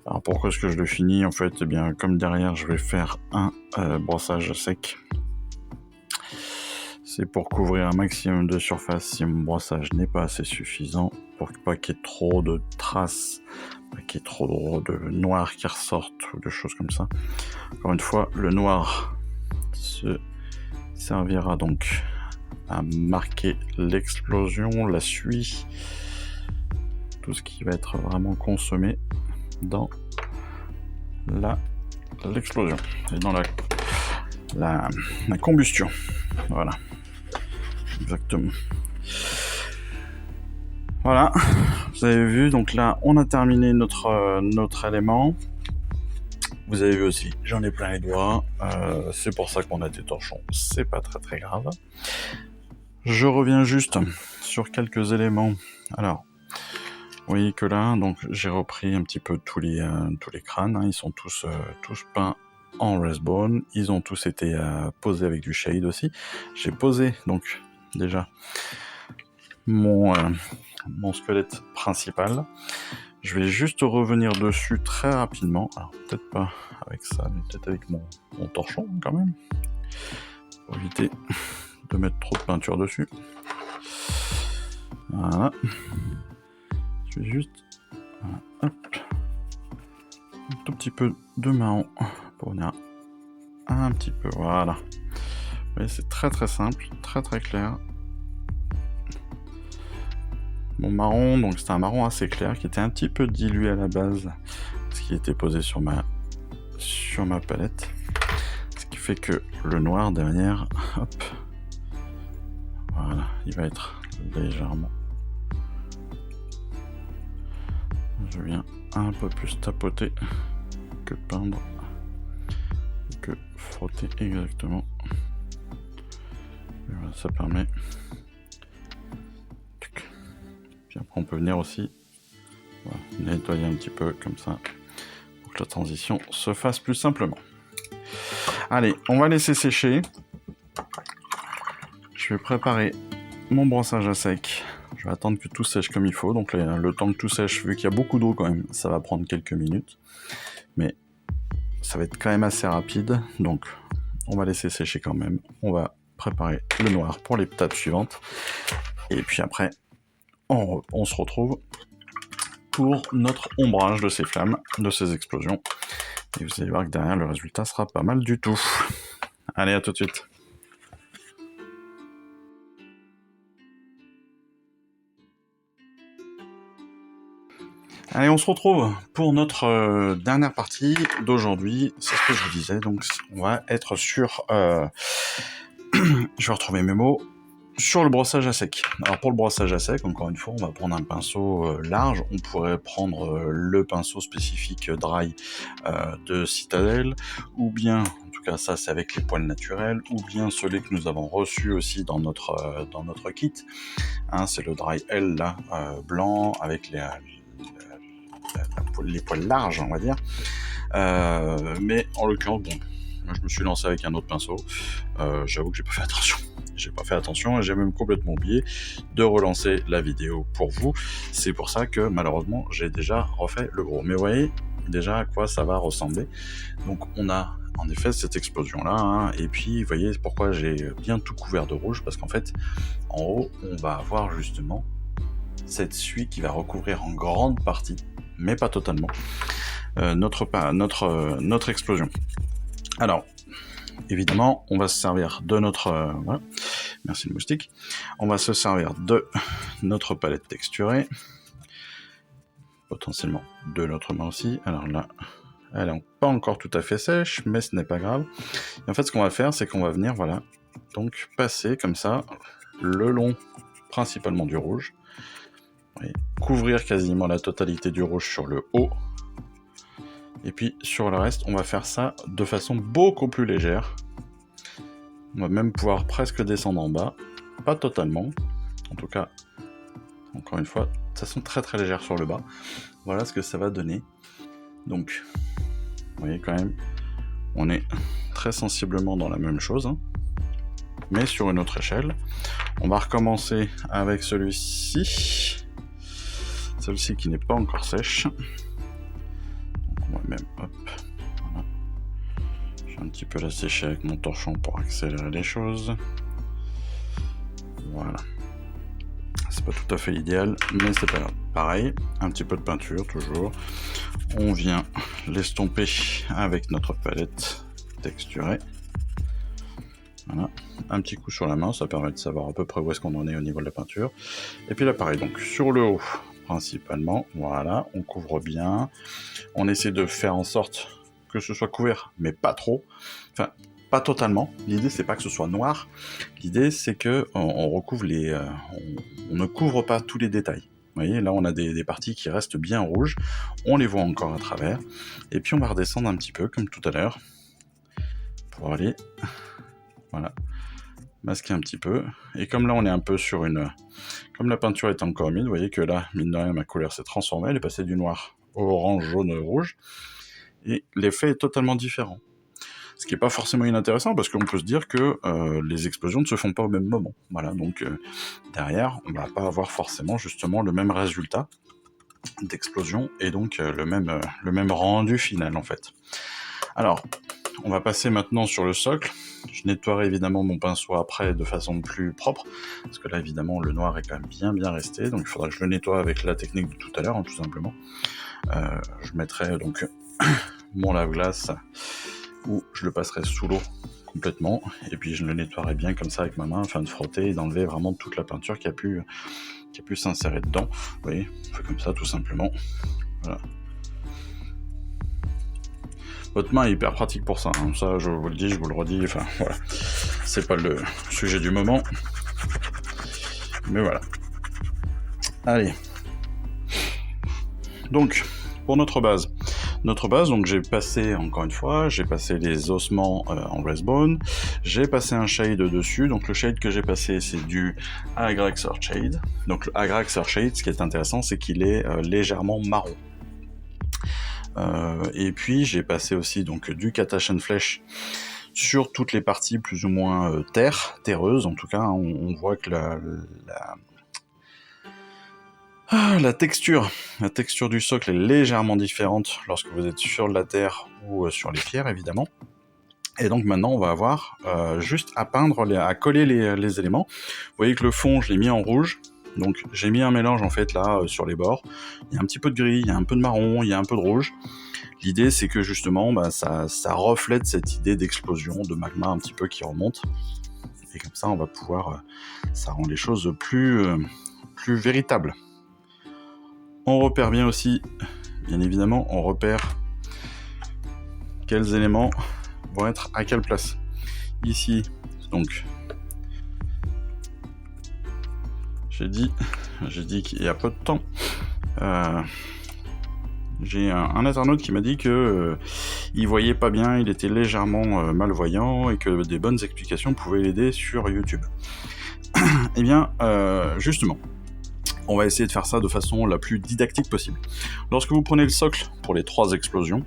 Alors pourquoi est-ce que je le finis? En fait, eh bien, comme derrière, je vais faire un brossage sec. C'est pour couvrir un maximum de surface si mon brossage n'est pas assez suffisant, pour pas qu'il y ait trop de traces, pas qu'il y ait trop de noir qui ressortent ou de choses comme ça. Encore une fois, le noir se servira donc à marquer l'explosion, la suie, tout ce qui va être vraiment consommé dans l'explosion et dans la combustion. Voilà. Exactement. Voilà, vous avez vu, donc là on a terminé notre élément. Vous avez vu aussi, j'en ai plein les doigts, c'est pour ça qu'on a des torchons, c'est pas très très grave. Je reviens juste sur quelques éléments. Alors, vous voyez que là, donc j'ai repris un petit peu tous les crânes, hein, ils sont tous peints en Resbone, ils ont tous été posés avec du shade aussi. J'ai posé donc déjà mon squelette principal. Je vais juste revenir dessus très rapidement. Alors peut-être pas avec ça, mais peut-être avec mon torchon quand même. Pour éviter de mettre trop de peinture dessus. Voilà. Je vais juste hop, un tout petit peu de marron pour venir un petit peu. Voilà. Vous voyez, c'est très très simple, très très clair. Mon marron, donc c'était un marron assez clair qui était un petit peu dilué à la base, ce qui était posé sur ma palette, ce qui fait que le noir derrière, hop, voilà, il va être légèrement. Je viens un peu plus tapoter que peindre, que frotter exactement. Et voilà, ça permet. Puis après on peut venir aussi voilà, nettoyer un petit peu comme ça pour que la transition se fasse plus simplement. Allez, on va laisser sécher. Je vais préparer mon brossage à sec. Je vais attendre que tout sèche comme il faut. Donc le temps que tout sèche, vu qu'il y a beaucoup d'eau quand même, ça va prendre quelques minutes. Mais ça va être quand même assez rapide. Donc on va laisser sécher quand même. On va préparer le noir pour les étapes suivantes. Et puis après, on se retrouve pour notre ombrage de ces flammes, de ces explosions. Et vous allez voir que derrière, le résultat sera pas mal du tout. Allez, à tout de suite. Allez, on se retrouve pour notre dernière partie d'aujourd'hui. C'est ce que je vous disais, donc on va être sur... je vais retrouver mes mots. Sur le brossage à sec. Alors pour le brossage à sec, encore une fois, on va prendre un pinceau large. On pourrait prendre le pinceau spécifique dry de Citadel, ou bien, en tout cas ça c'est avec les poils naturels, ou bien celui que nous avons reçu aussi dans notre kit. Hein, c'est le dry L là, blanc, avec les poils larges, on va dire. Mais en l'occurrence, bon, moi je me suis lancé avec un autre pinceau. J'avoue que j'ai pas fait attention. J'ai pas fait attention et j'ai même complètement oublié de relancer la vidéo pour vous. C'est pour ça que malheureusement j'ai déjà refait le gros. Mais vous voyez déjà à quoi ça va ressembler. Donc on a en effet cette explosion là, hein, et puis vous voyez pourquoi j'ai bien tout couvert de rouge, parce qu'en fait en haut on va avoir justement cette suie qui va recouvrir en grande partie, mais pas totalement, notre explosion. Alors évidemment, on va se servir de notre... voilà. Merci le moustique. On va se servir de notre palette texturée. Potentiellement de notre main aussi. Alors là, elle n'est pas encore tout à fait sèche, mais ce n'est pas grave. Et en fait, ce qu'on va faire, c'est qu'on va venir, voilà, donc passer comme ça, le long principalement du rouge. Et couvrir quasiment la totalité du rouge sur le haut. Et puis sur le reste, on va faire ça de façon beaucoup plus légère. On va même pouvoir presque descendre en bas. Pas totalement. En tout cas, encore une fois, de façon très très légère sur le bas. Voilà ce que ça va donner. Donc, vous voyez quand même, on est très sensiblement dans la même chose, hein, mais sur une autre échelle. On va recommencer avec celui-ci. Celui-ci qui n'est pas encore sèche. Donc on va même, hop, voilà. Je vais un petit peu la sécher avec mon torchon pour accélérer les choses. Voilà. C'est pas tout à fait idéal, mais c'est pas grave. Pareil, un petit peu de peinture toujours. On vient l'estomper avec notre palette texturée. Voilà, un petit coup sur la main, ça permet de savoir à peu près où est-ce qu'on en est au niveau de la peinture. Et puis là pareil, donc sur le haut principalement, voilà, on couvre bien. On essaie de faire en sorte que ce soit couvert, mais pas trop. Enfin, pas totalement. L'idée c'est pas que ce soit noir. L'idée c'est que on recouvre on ne couvre pas tous les détails. Vous voyez, là on a des parties qui restent bien rouges. On les voit encore à travers. Et puis on va redescendre un petit peu comme tout à l'heure pour aller, voilà, masquer un petit peu. Et comme là on est un peu sur comme la peinture est encore humide, vous voyez que là, mine de rien, ma couleur s'est transformée. Elle est passée du noir au orange, jaune, rouge. Et l'effet est totalement différent. Ce qui n'est pas forcément inintéressant, parce qu'on peut se dire que les explosions ne se font pas au même moment. Voilà, donc derrière, on ne va pas avoir forcément justement le même résultat d'explosion, et donc le même rendu final en fait. Alors, on va passer maintenant sur le socle. Je nettoierai évidemment mon pinceau après de façon plus propre, parce que là évidemment le noir est quand même bien resté, donc il faudra que je le nettoie avec la technique de tout à l'heure, hein, tout simplement. Je mettrai donc mon lave-glace, où je le passerai sous l'eau complètement, et puis je le nettoierai bien comme ça avec ma main, afin de frotter et d'enlever vraiment toute la peinture qui a pu s'insérer dedans. Vous voyez, on fait comme ça tout simplement. Voilà. Votre main est hyper pratique pour ça, hein. Ça je vous le dis, je vous le redis, enfin voilà. C'est pas le sujet du moment. Mais voilà. Allez. Donc, pour notre base, donc j'ai passé, encore une fois, j'ai passé les ossements en Resbone, j'ai passé un shade dessus, donc le shade que j'ai passé c'est du Agraxer Shade. Donc le Agraxer Shade, ce qui est intéressant, c'est qu'il est légèrement marron. Et puis j'ai passé aussi donc du Katash and Flesh sur toutes les parties plus ou moins terreuses, en tout cas, hein, on voit que la texture du socle est légèrement différente lorsque vous êtes sur la terre ou sur les pierres, évidemment. Et donc maintenant, on va avoir juste à peindre, à coller les éléments. Vous voyez que le fond, je l'ai mis en rouge. Donc j'ai mis un mélange en fait là sur les bords. Il y a un petit peu de gris, il y a un peu de marron, il y a un peu de rouge. L'idée, c'est que justement, ça reflète cette idée d'explosion, de magma un petit peu qui remonte. Et comme ça, on va pouvoir... ça rend les choses plus véritables. On repère bien aussi, bien évidemment, on repère quels éléments vont être à quelle place. Ici, donc, j'ai dit qu'il y a peu de temps, j'ai un internaute qui m'a dit que il voyait pas bien, il était légèrement malvoyant et que des bonnes explications pouvaient l'aider sur YouTube. Eh bien, justement, on va essayer de faire ça de façon la plus didactique possible. Lorsque vous prenez le socle pour les 3 explosions,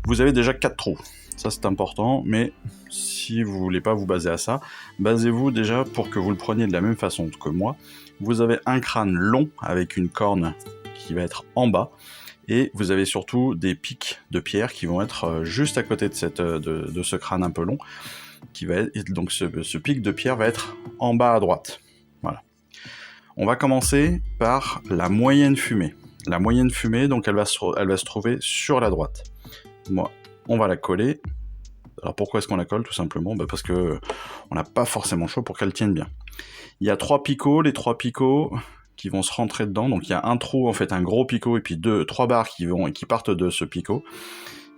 vous avez déjà 4 trous. Ça, c'est important, mais si vous voulez pas vous baser à ça, basez-vous déjà pour que vous le preniez de la même façon que moi. Vous avez un crâne long avec une corne qui va être en bas, et vous avez surtout des pics de pierre qui vont être juste à côté de ce crâne un peu long, qui va être, donc ce pic de pierre va être en bas à droite. Voilà. On va commencer par la moyenne fumée. La moyenne fumée, donc elle va se trouver sur la droite. Moi, on va la coller. Alors pourquoi est-ce qu'on la colle? Tout simplement parce que on n'a pas forcément chaud pour qu'elle tienne bien. Il y a 3 picots, les 3 picots qui vont se rentrer dedans. Donc il y a un trou, en fait, un gros picot, et puis 3 barres qui partent de ce picot.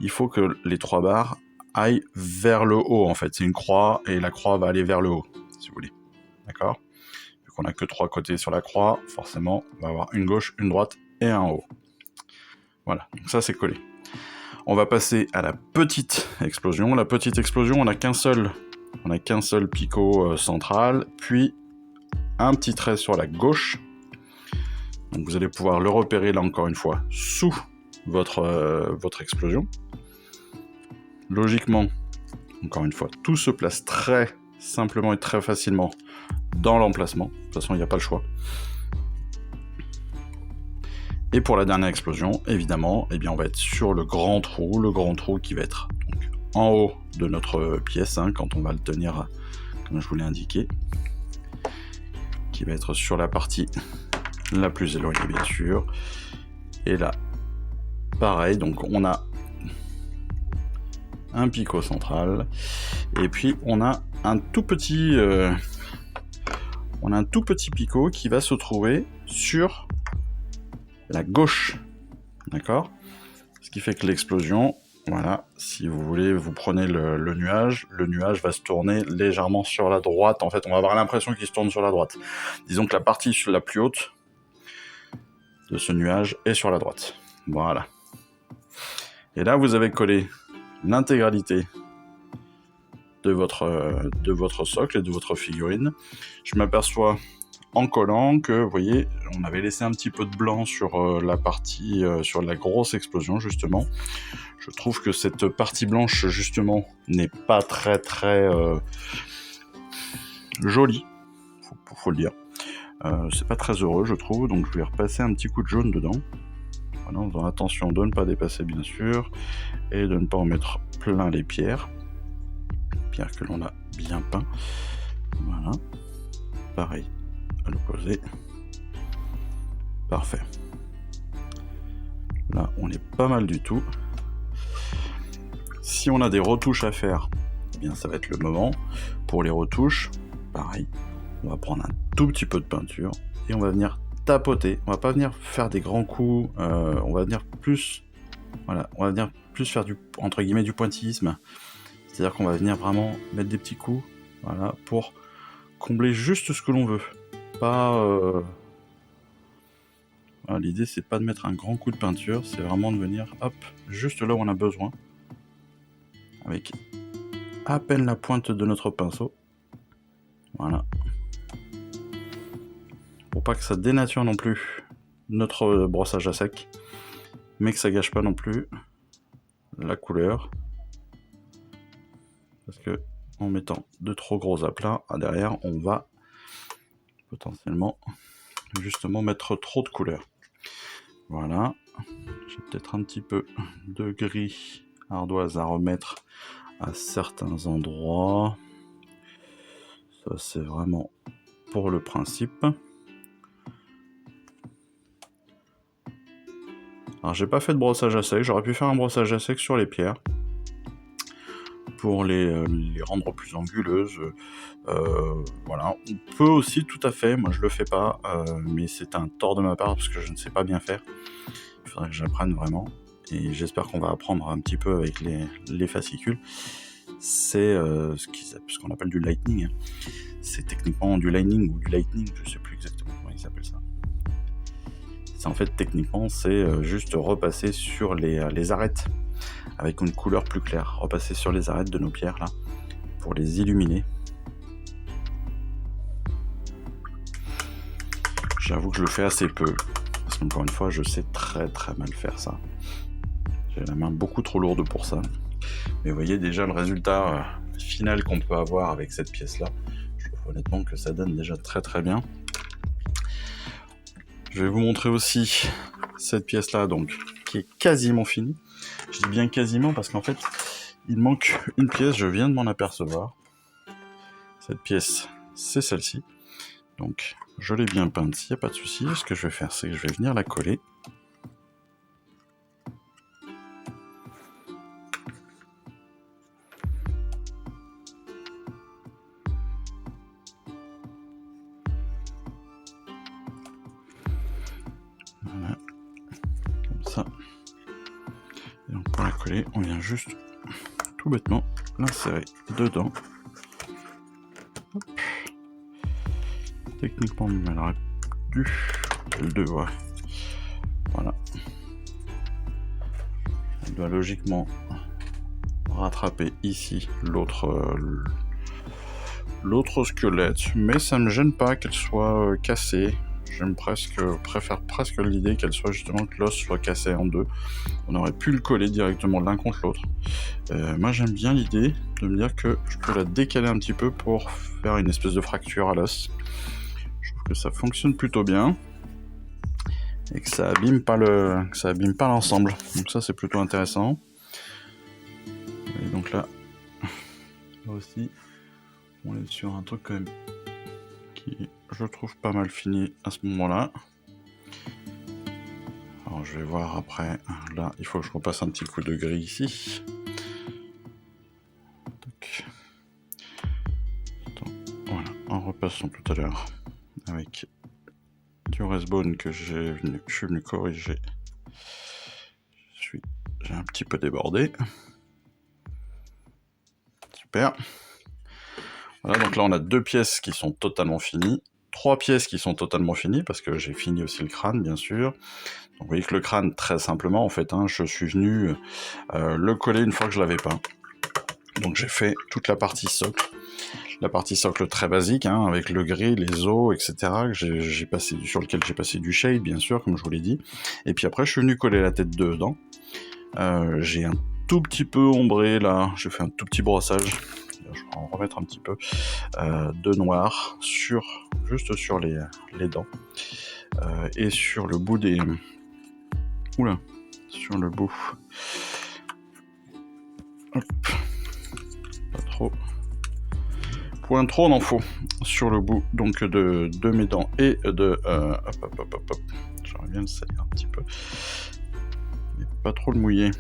Il faut que les 3 barres aillent vers le haut, en fait. C'est une croix, et la croix va aller vers le haut, si vous voulez. D'accord? Vu qu'on n'a que 3 côtés sur la croix, forcément, on va avoir une gauche, une droite et un haut. Voilà, donc ça c'est collé. On va passer à la petite explosion. La petite explosion, on n'a qu'un seul picot central, puis un petit trait sur la gauche. Donc vous allez pouvoir le repérer là encore une fois sous votre explosion. Logiquement, encore une fois, tout se place très simplement et très facilement dans l'emplacement. De toute façon, il n'y a pas le choix. Et pour la dernière explosion, évidemment, eh bien, on va être sur le grand trou qui va être donc en haut de notre pièce, quand on va le tenir comme je vous l'ai indiqué, qui va être sur la partie la plus éloignée, bien sûr. Et là, pareil, donc on a un picot central, et puis on a un tout petit picot qui va se trouver sur la gauche, d'accord? Ce qui fait que l'explosion, voilà, si vous voulez, vous prenez le nuage va se tourner légèrement sur la droite. En fait, on va avoir l'impression qu'il se tourne sur la droite. Disons que la partie la plus haute de ce nuage est sur la droite. Voilà. Et là, vous avez collé l'intégralité de votre socle et de votre figurine. Je m'aperçois en collant que, vous voyez, on avait laissé un petit peu de blanc sur la partie, sur la grosse explosion, justement. Je trouve que cette partie blanche, justement, n'est pas très jolie, faut le dire. C'est pas très heureux, je trouve, donc je vais repasser un petit coup de jaune dedans. Voilà, en faisant attention de ne pas dépasser, bien sûr, et de ne pas en mettre plein les pierres que l'on a bien peint. Voilà, pareil à l'opposé. Parfait. Là, on est pas mal du tout. Si on a des retouches à faire, eh bien ça va être le moment. Pour les retouches, pareil, on va prendre un tout petit peu de peinture et on va venir tapoter. On va pas venir faire des grands coups, on va venir plus, voilà, on va venir plus faire du, entre guillemets, du pointillisme. C'est-à-dire qu'on va venir vraiment mettre des petits coups, voilà, pour combler juste ce que l'on veut. Pas... Voilà, l'idée, c'est pas de mettre un grand coup de peinture, c'est vraiment de venir, hop, juste là où on a besoin, avec à peine la pointe de notre pinceau. Voilà. Pour pas que ça dénature non plus notre brossage à sec, mais que ça gâche pas non plus la couleur. Parce que en mettant de trop gros aplats derrière, on va potentiellement justement mettre trop de couleur. Voilà, j'ai peut-être un petit peu de gris ardoise à remettre à certains endroits. Ça, c'est vraiment pour le principe. Alors, j'ai pas fait de brossage à sec. J'aurais pu faire un brossage à sec sur les pierres pour les rendre plus anguleuses. Voilà. On peut aussi, tout à fait. Moi, je le fais pas, mais c'est un tort de ma part parce que je ne sais pas bien faire. Il faudrait que j'apprenne vraiment. Et j'espère qu'on va apprendre un petit peu avec les fascicules. C'est ce qu'on appelle du lightning. C'est techniquement du lightning ou du lightning, je sais plus exactement comment ils appellent ça. C'est en fait techniquement, c'est juste repasser sur les arêtes avec une couleur plus claire. Repasser sur les arêtes de nos pierres là pour les illuminer. J'avoue que je le fais assez peu parce qu'encore une fois, je sais très très mal faire ça. J'ai la main beaucoup trop lourde pour ça. Mais vous voyez déjà le résultat final qu'on peut avoir avec cette pièce-là. Je trouve honnêtement que ça donne déjà très très bien. Je vais vous montrer aussi cette pièce-là, donc, qui est quasiment finie. Je dis bien quasiment parce qu'en fait, il manque une pièce, je viens de m'en apercevoir. Cette pièce, c'est celle-ci. Donc, je l'ai bien peinte, il n'y a pas de souci. Ce que je vais faire, c'est que je vais venir la coller. Voilà, comme ça. Et donc pour la coller, on vient juste tout bêtement l'insérer dedans. Hop. Techniquement, elle aurait dû le devoir. Voilà. Elle doit logiquement rattraper ici l'autre squelette, mais ça me gêne pas qu'elle soit cassée. Préfère presque l'idée qu'elle soit justement que l'os soit cassé en deux. On aurait pu le coller directement l'un contre l'autre. Moi j'aime bien l'idée de me dire que je peux la décaler un petit peu pour faire une espèce de fracture à l'os. Je trouve que ça fonctionne plutôt bien et que ça abîme pas l'ensemble. Donc ça c'est plutôt intéressant. Et donc là aussi on est sur un truc quand même qui je trouve pas mal fini à ce moment-là. Alors je vais voir après, là il faut que je repasse un petit coup de gris ici. Donc. Attends, voilà, en repassant tout à l'heure avec du resbone que je suis venu corriger. J'ai un petit peu débordé. Super. Voilà, donc là on a 2 pièces qui sont totalement finies. 3 pièces qui sont totalement finies, parce que j'ai fini aussi le crâne, bien sûr. Donc vous voyez que le crâne, très simplement, en fait, je suis venu le coller une fois que je l'avais peint. Donc j'ai fait toute la partie socle. La partie socle très basique, avec le gris, les os, etc. Sur lequel j'ai passé du shade, bien sûr, comme je vous l'ai dit. Et puis après, je suis venu coller la tête dedans. J'ai un tout petit peu ombré, là. J'ai fait un tout petit brossage. Je vais en remettre un petit peu de noir juste sur les dents et sur le bout des... Oula, sur le bout. Hop. Pas trop. Point trop, on en faut. Sur le bout donc de mes dents et de... hop. J'aimerais bien le salir un petit peu. Mais pas trop le mouiller.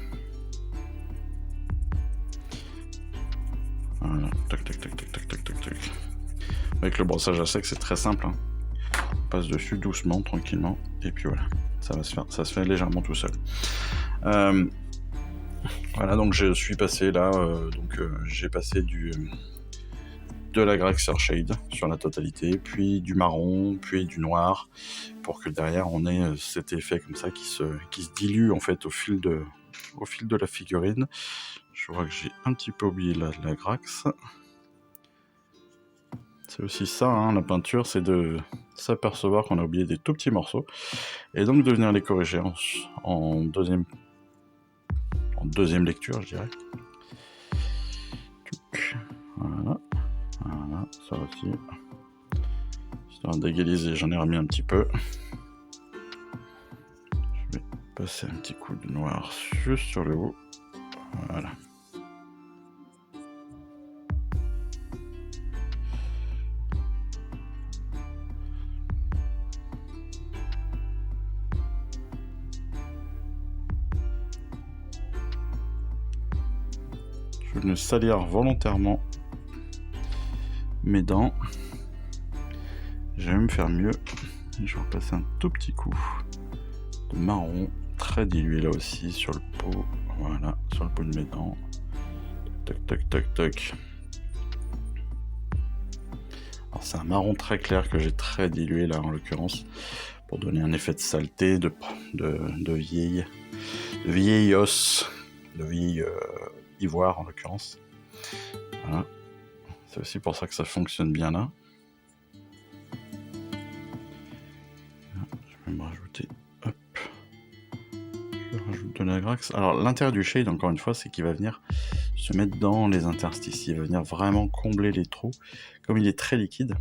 Voilà, tac. Avec le brossage à sec, c'est très simple. On passe dessus doucement, tranquillement, et puis voilà, ça se fait légèrement tout seul. Voilà, donc je suis passé là, j'ai passé de la Graxer Shade sur la totalité, puis du marron, puis du noir, pour que derrière on ait cet effet comme ça qui se dilue en fait au fil de la figurine. Je vois que j'ai un petit peu oublié la Grax. C'est aussi ça, la peinture, c'est de s'apercevoir qu'on a oublié des tout petits morceaux, et donc de venir les corriger en deuxième lecture, je dirais. Voilà, ça aussi. Histoire d'égaliser, j'en ai remis un petit peu. Je vais passer un petit coup de noir juste sur le haut. Voilà. de me salir volontairement mes dents. Je vais me faire mieux. Je vais repasser un tout petit coup de marron, très dilué là aussi sur le pot. Voilà, sur le pot de mes dents. Toc, toc, toc, toc. Alors c'est un marron très clair que j'ai très dilué là en l'occurrence, pour donner un effet de saleté, de vieille os, de vieille ivoire en l'occurrence. Voilà. C'est aussi pour ça que ça fonctionne bien là. Je vais me rajouter, hop, je rajoute de la Grax. Alors l'intérêt du shade, encore une fois, c'est qu'il va venir se mettre dans les interstices, il va venir vraiment combler les trous. Comme il est très liquide,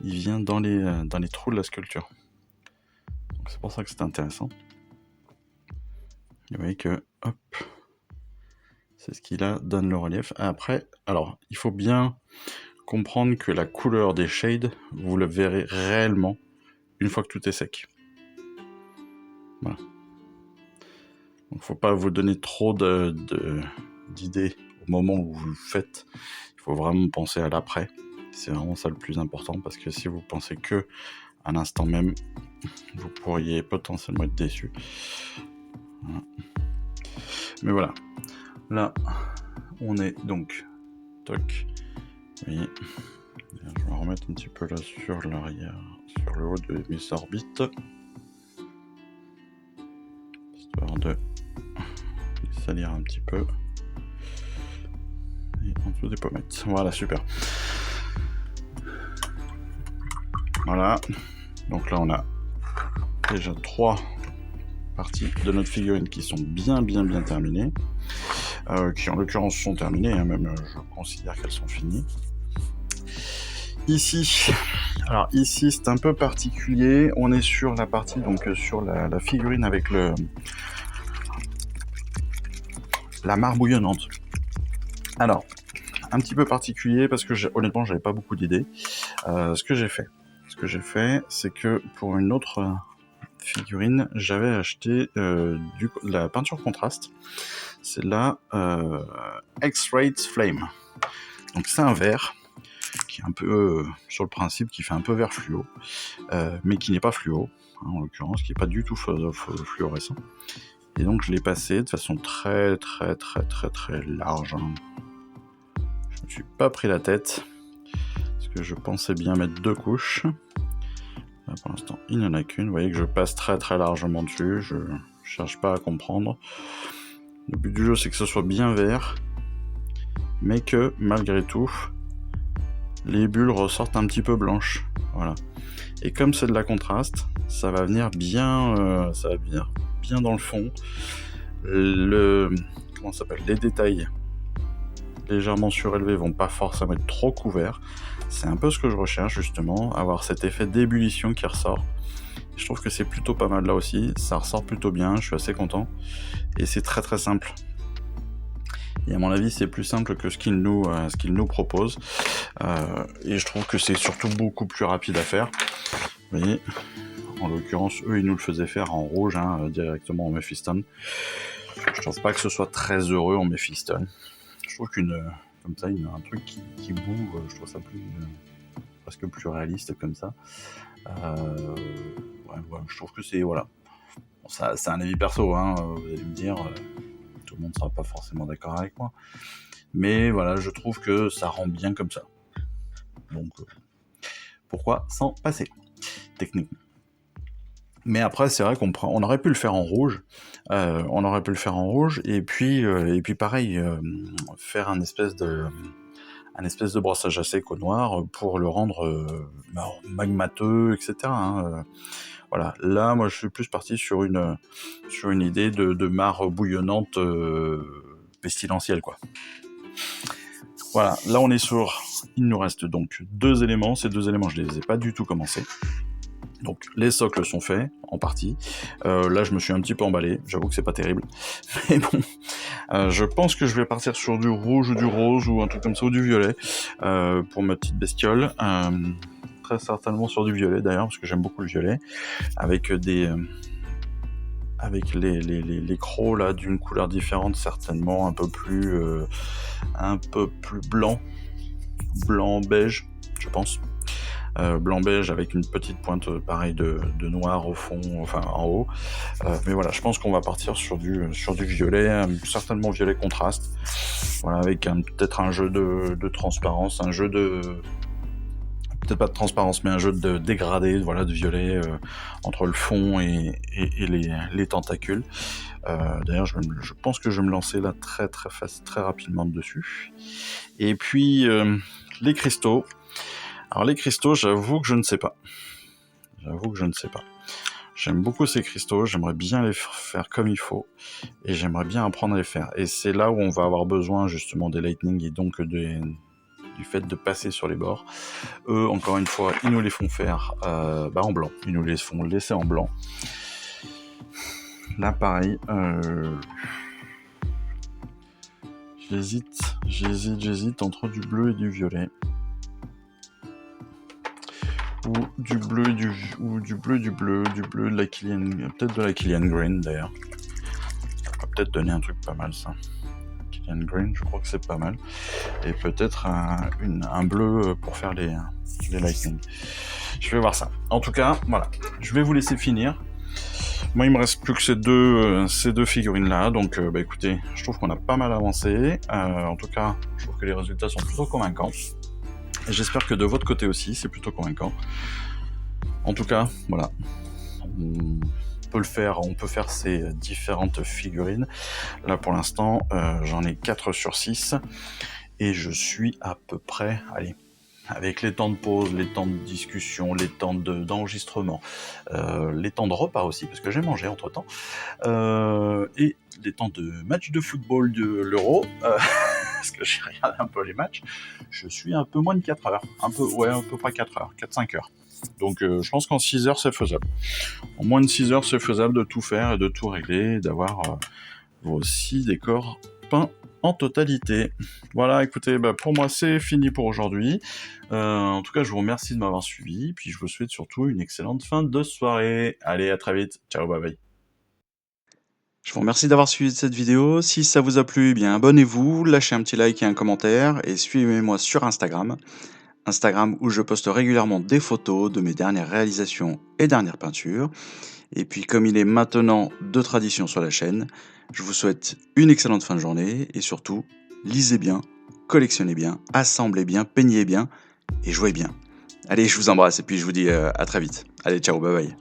il vient dans les trous de la sculpture. Donc c'est pour ça que c'est intéressant. Vous voyez que, hop, c'est ce qui là donne le relief. Après, alors, il faut bien comprendre que la couleur des shades, vous le verrez réellement une fois que tout est sec. Voilà. Donc, faut pas vous donner trop d'idées au moment où vous le faites. Il faut vraiment penser à l'après. C'est vraiment ça le plus important, parce que si vous pensez que à l'instant même, vous pourriez potentiellement être déçu. Voilà. Mais voilà, là on est donc toc. Vous voyez, je vais remettre un petit peu là sur l'arrière, sur le haut de mes orbites, histoire de les salir un petit peu. Et en dessous des pommettes. Voilà, super. Voilà. Donc là on a déjà 3 parties de notre figurine qui sont bien terminées, qui en l'occurrence sont terminées, hein, même je considère qu'elles sont finies. Ici, alors ici c'est un peu particulier, on est sur la partie, donc sur la figurine avec la mare bouillonnante. Alors, un petit peu particulier parce que honnêtement j'avais pas beaucoup d'idées. Ce que j'ai fait, c'est que pour une autre figurine, j'avais acheté la peinture contraste. C'est la X-Ray Flame. Donc c'est un vert qui est un peu sur le principe qui fait un peu vert fluo, mais qui n'est pas fluo, hein, en l'occurrence, qui n'est pas du tout fluorescent. Et donc je l'ai passé de façon très large. Hein. Je me suis pas pris la tête parce que je pensais bien mettre 2 couches. Là, pour l'instant, il n'y en a qu'une. Vous voyez que je passe très largement dessus. Je cherche pas à comprendre. Le but du jeu, c'est que ce soit bien vert, mais que, malgré tout, les bulles ressortent un petit peu blanches. Voilà. Et comme c'est de la contraste, ça va venir bien dans le fond. Les détails légèrement surélevés vont pas forcément être trop couverts. C'est un peu ce que je recherche justement, avoir cet effet d'ébullition qui ressort. Je trouve que c'est plutôt pas mal là aussi, ça ressort plutôt bien, je suis assez content. Et c'est très simple. Et à mon avis, c'est plus simple que ce qu'il nous propose. Et je trouve que c'est surtout beaucoup plus rapide à faire. Vous voyez, en l'occurrence, eux, ils nous le faisaient faire en rouge, hein, directement en Mephiston. Je pense pas que ce soit très heureux en Mephiston. Je trouve comme ça, un truc qui boue, je trouve ça presque plus réaliste comme ça. Je trouve que c'est, voilà. Bon, ça, c'est un avis perso, hein, vous allez me dire, tout le monde sera pas forcément d'accord avec moi. Mais voilà, je trouve que ça rend bien comme ça. Donc, pourquoi s'en passer, techniquement. Mais après, c'est vrai qu'on aurait pu le faire en rouge. Et puis pareil, faire un espèce de brossage à sec au noir pour le rendre magmateux, etc. Hein. Voilà. Là, moi, je suis plus parti sur une idée de mare bouillonnante pestilentielle, quoi. Voilà. Là, on est sur. Il nous reste donc 2 éléments. Ces 2 éléments, je les ai pas du tout commencés. Donc les socles sont faits, en partie. Là, je me suis un petit peu emballé. J'avoue que c'est pas terrible. Mais bon, je pense que je vais partir sur du rouge ou du rose ou un truc comme ça, ou du violet, pour ma petite bestiole. Très certainement sur du violet, d'ailleurs, parce que j'aime beaucoup le violet. Avec avec les crocs là d'une couleur différente, certainement un peu plus blanc beige, je pense. Blanc beige avec une petite pointe pareil de noir au fond, enfin en haut. Mais voilà, je pense qu'on va partir sur du violet, certainement violet contraste. Voilà, avec peut-être un jeu de transparence, un jeu de peut-être pas de transparence, mais un jeu de dégradé, voilà, de violet entre le fond et les tentacules. D'ailleurs, je pense que je vais me lancer là très rapidement dessus. Et puis les cristaux. Alors les cristaux, j'avoue que je ne sais pas. J'aime beaucoup ces cristaux, j'aimerais bien les faire comme il faut, et j'aimerais bien apprendre à les faire. Et c'est là où on va avoir besoin justement des lightning et donc du fait de passer sur les bords. Eux, encore une fois, ils nous les font faire en blanc. Ils nous les font laisser en blanc. Là, pareil. J'hésite entre du bleu et du violet. Ou du bleu de la Killian, peut-être de la Killian Green d'ailleurs. Ça va peut-être donner un truc pas mal ça. Killian Green, je crois que c'est pas mal. Et peut-être un bleu pour faire les lightning. Je vais voir ça. En tout cas, voilà. Je vais vous laisser finir. Moi, il me reste plus que ces deux figurines là, donc écoutez, je trouve qu'on a pas mal avancé. En tout cas, je trouve que les résultats sont plutôt convaincants. Et j'espère que de votre côté aussi, c'est plutôt convaincant. En tout cas, voilà. On peut faire ces différentes figurines. Là, pour l'instant, j'en ai 4 sur 6. Et je suis à peu près, allez, avec les temps de pause, les temps de discussion, les temps d'enregistrement, les temps de repas aussi, parce que j'ai mangé entre-temps, et les temps de match de football de l'Euro, parce que j'ai regardé un peu les matchs, je suis un peu moins de 4 heures, à peu près 4 heures, 4-5 heures. Donc je pense qu'en 6 heures c'est faisable. En moins de 6 heures c'est faisable de tout faire et de tout régler, d'avoir vos 6 décors peints en totalité. Voilà, écoutez, pour moi c'est fini pour aujourd'hui. En tout cas, je vous remercie de m'avoir suivi, puis je vous souhaite surtout une excellente fin de soirée. Allez, à très vite. Ciao, bye bye. Je vous remercie d'avoir suivi cette vidéo. Si ça vous a plu, eh bien abonnez-vous, lâchez un petit like et un commentaire et suivez-moi sur Instagram. Instagram où je poste régulièrement des photos de mes dernières réalisations et dernières peintures. Et puis comme il est maintenant de tradition sur la chaîne, je vous souhaite une excellente fin de journée et surtout, lisez bien, collectionnez bien, assemblez bien, peignez bien et jouez bien. Allez, je vous embrasse et puis je vous dis à très vite. Allez, ciao, bye bye.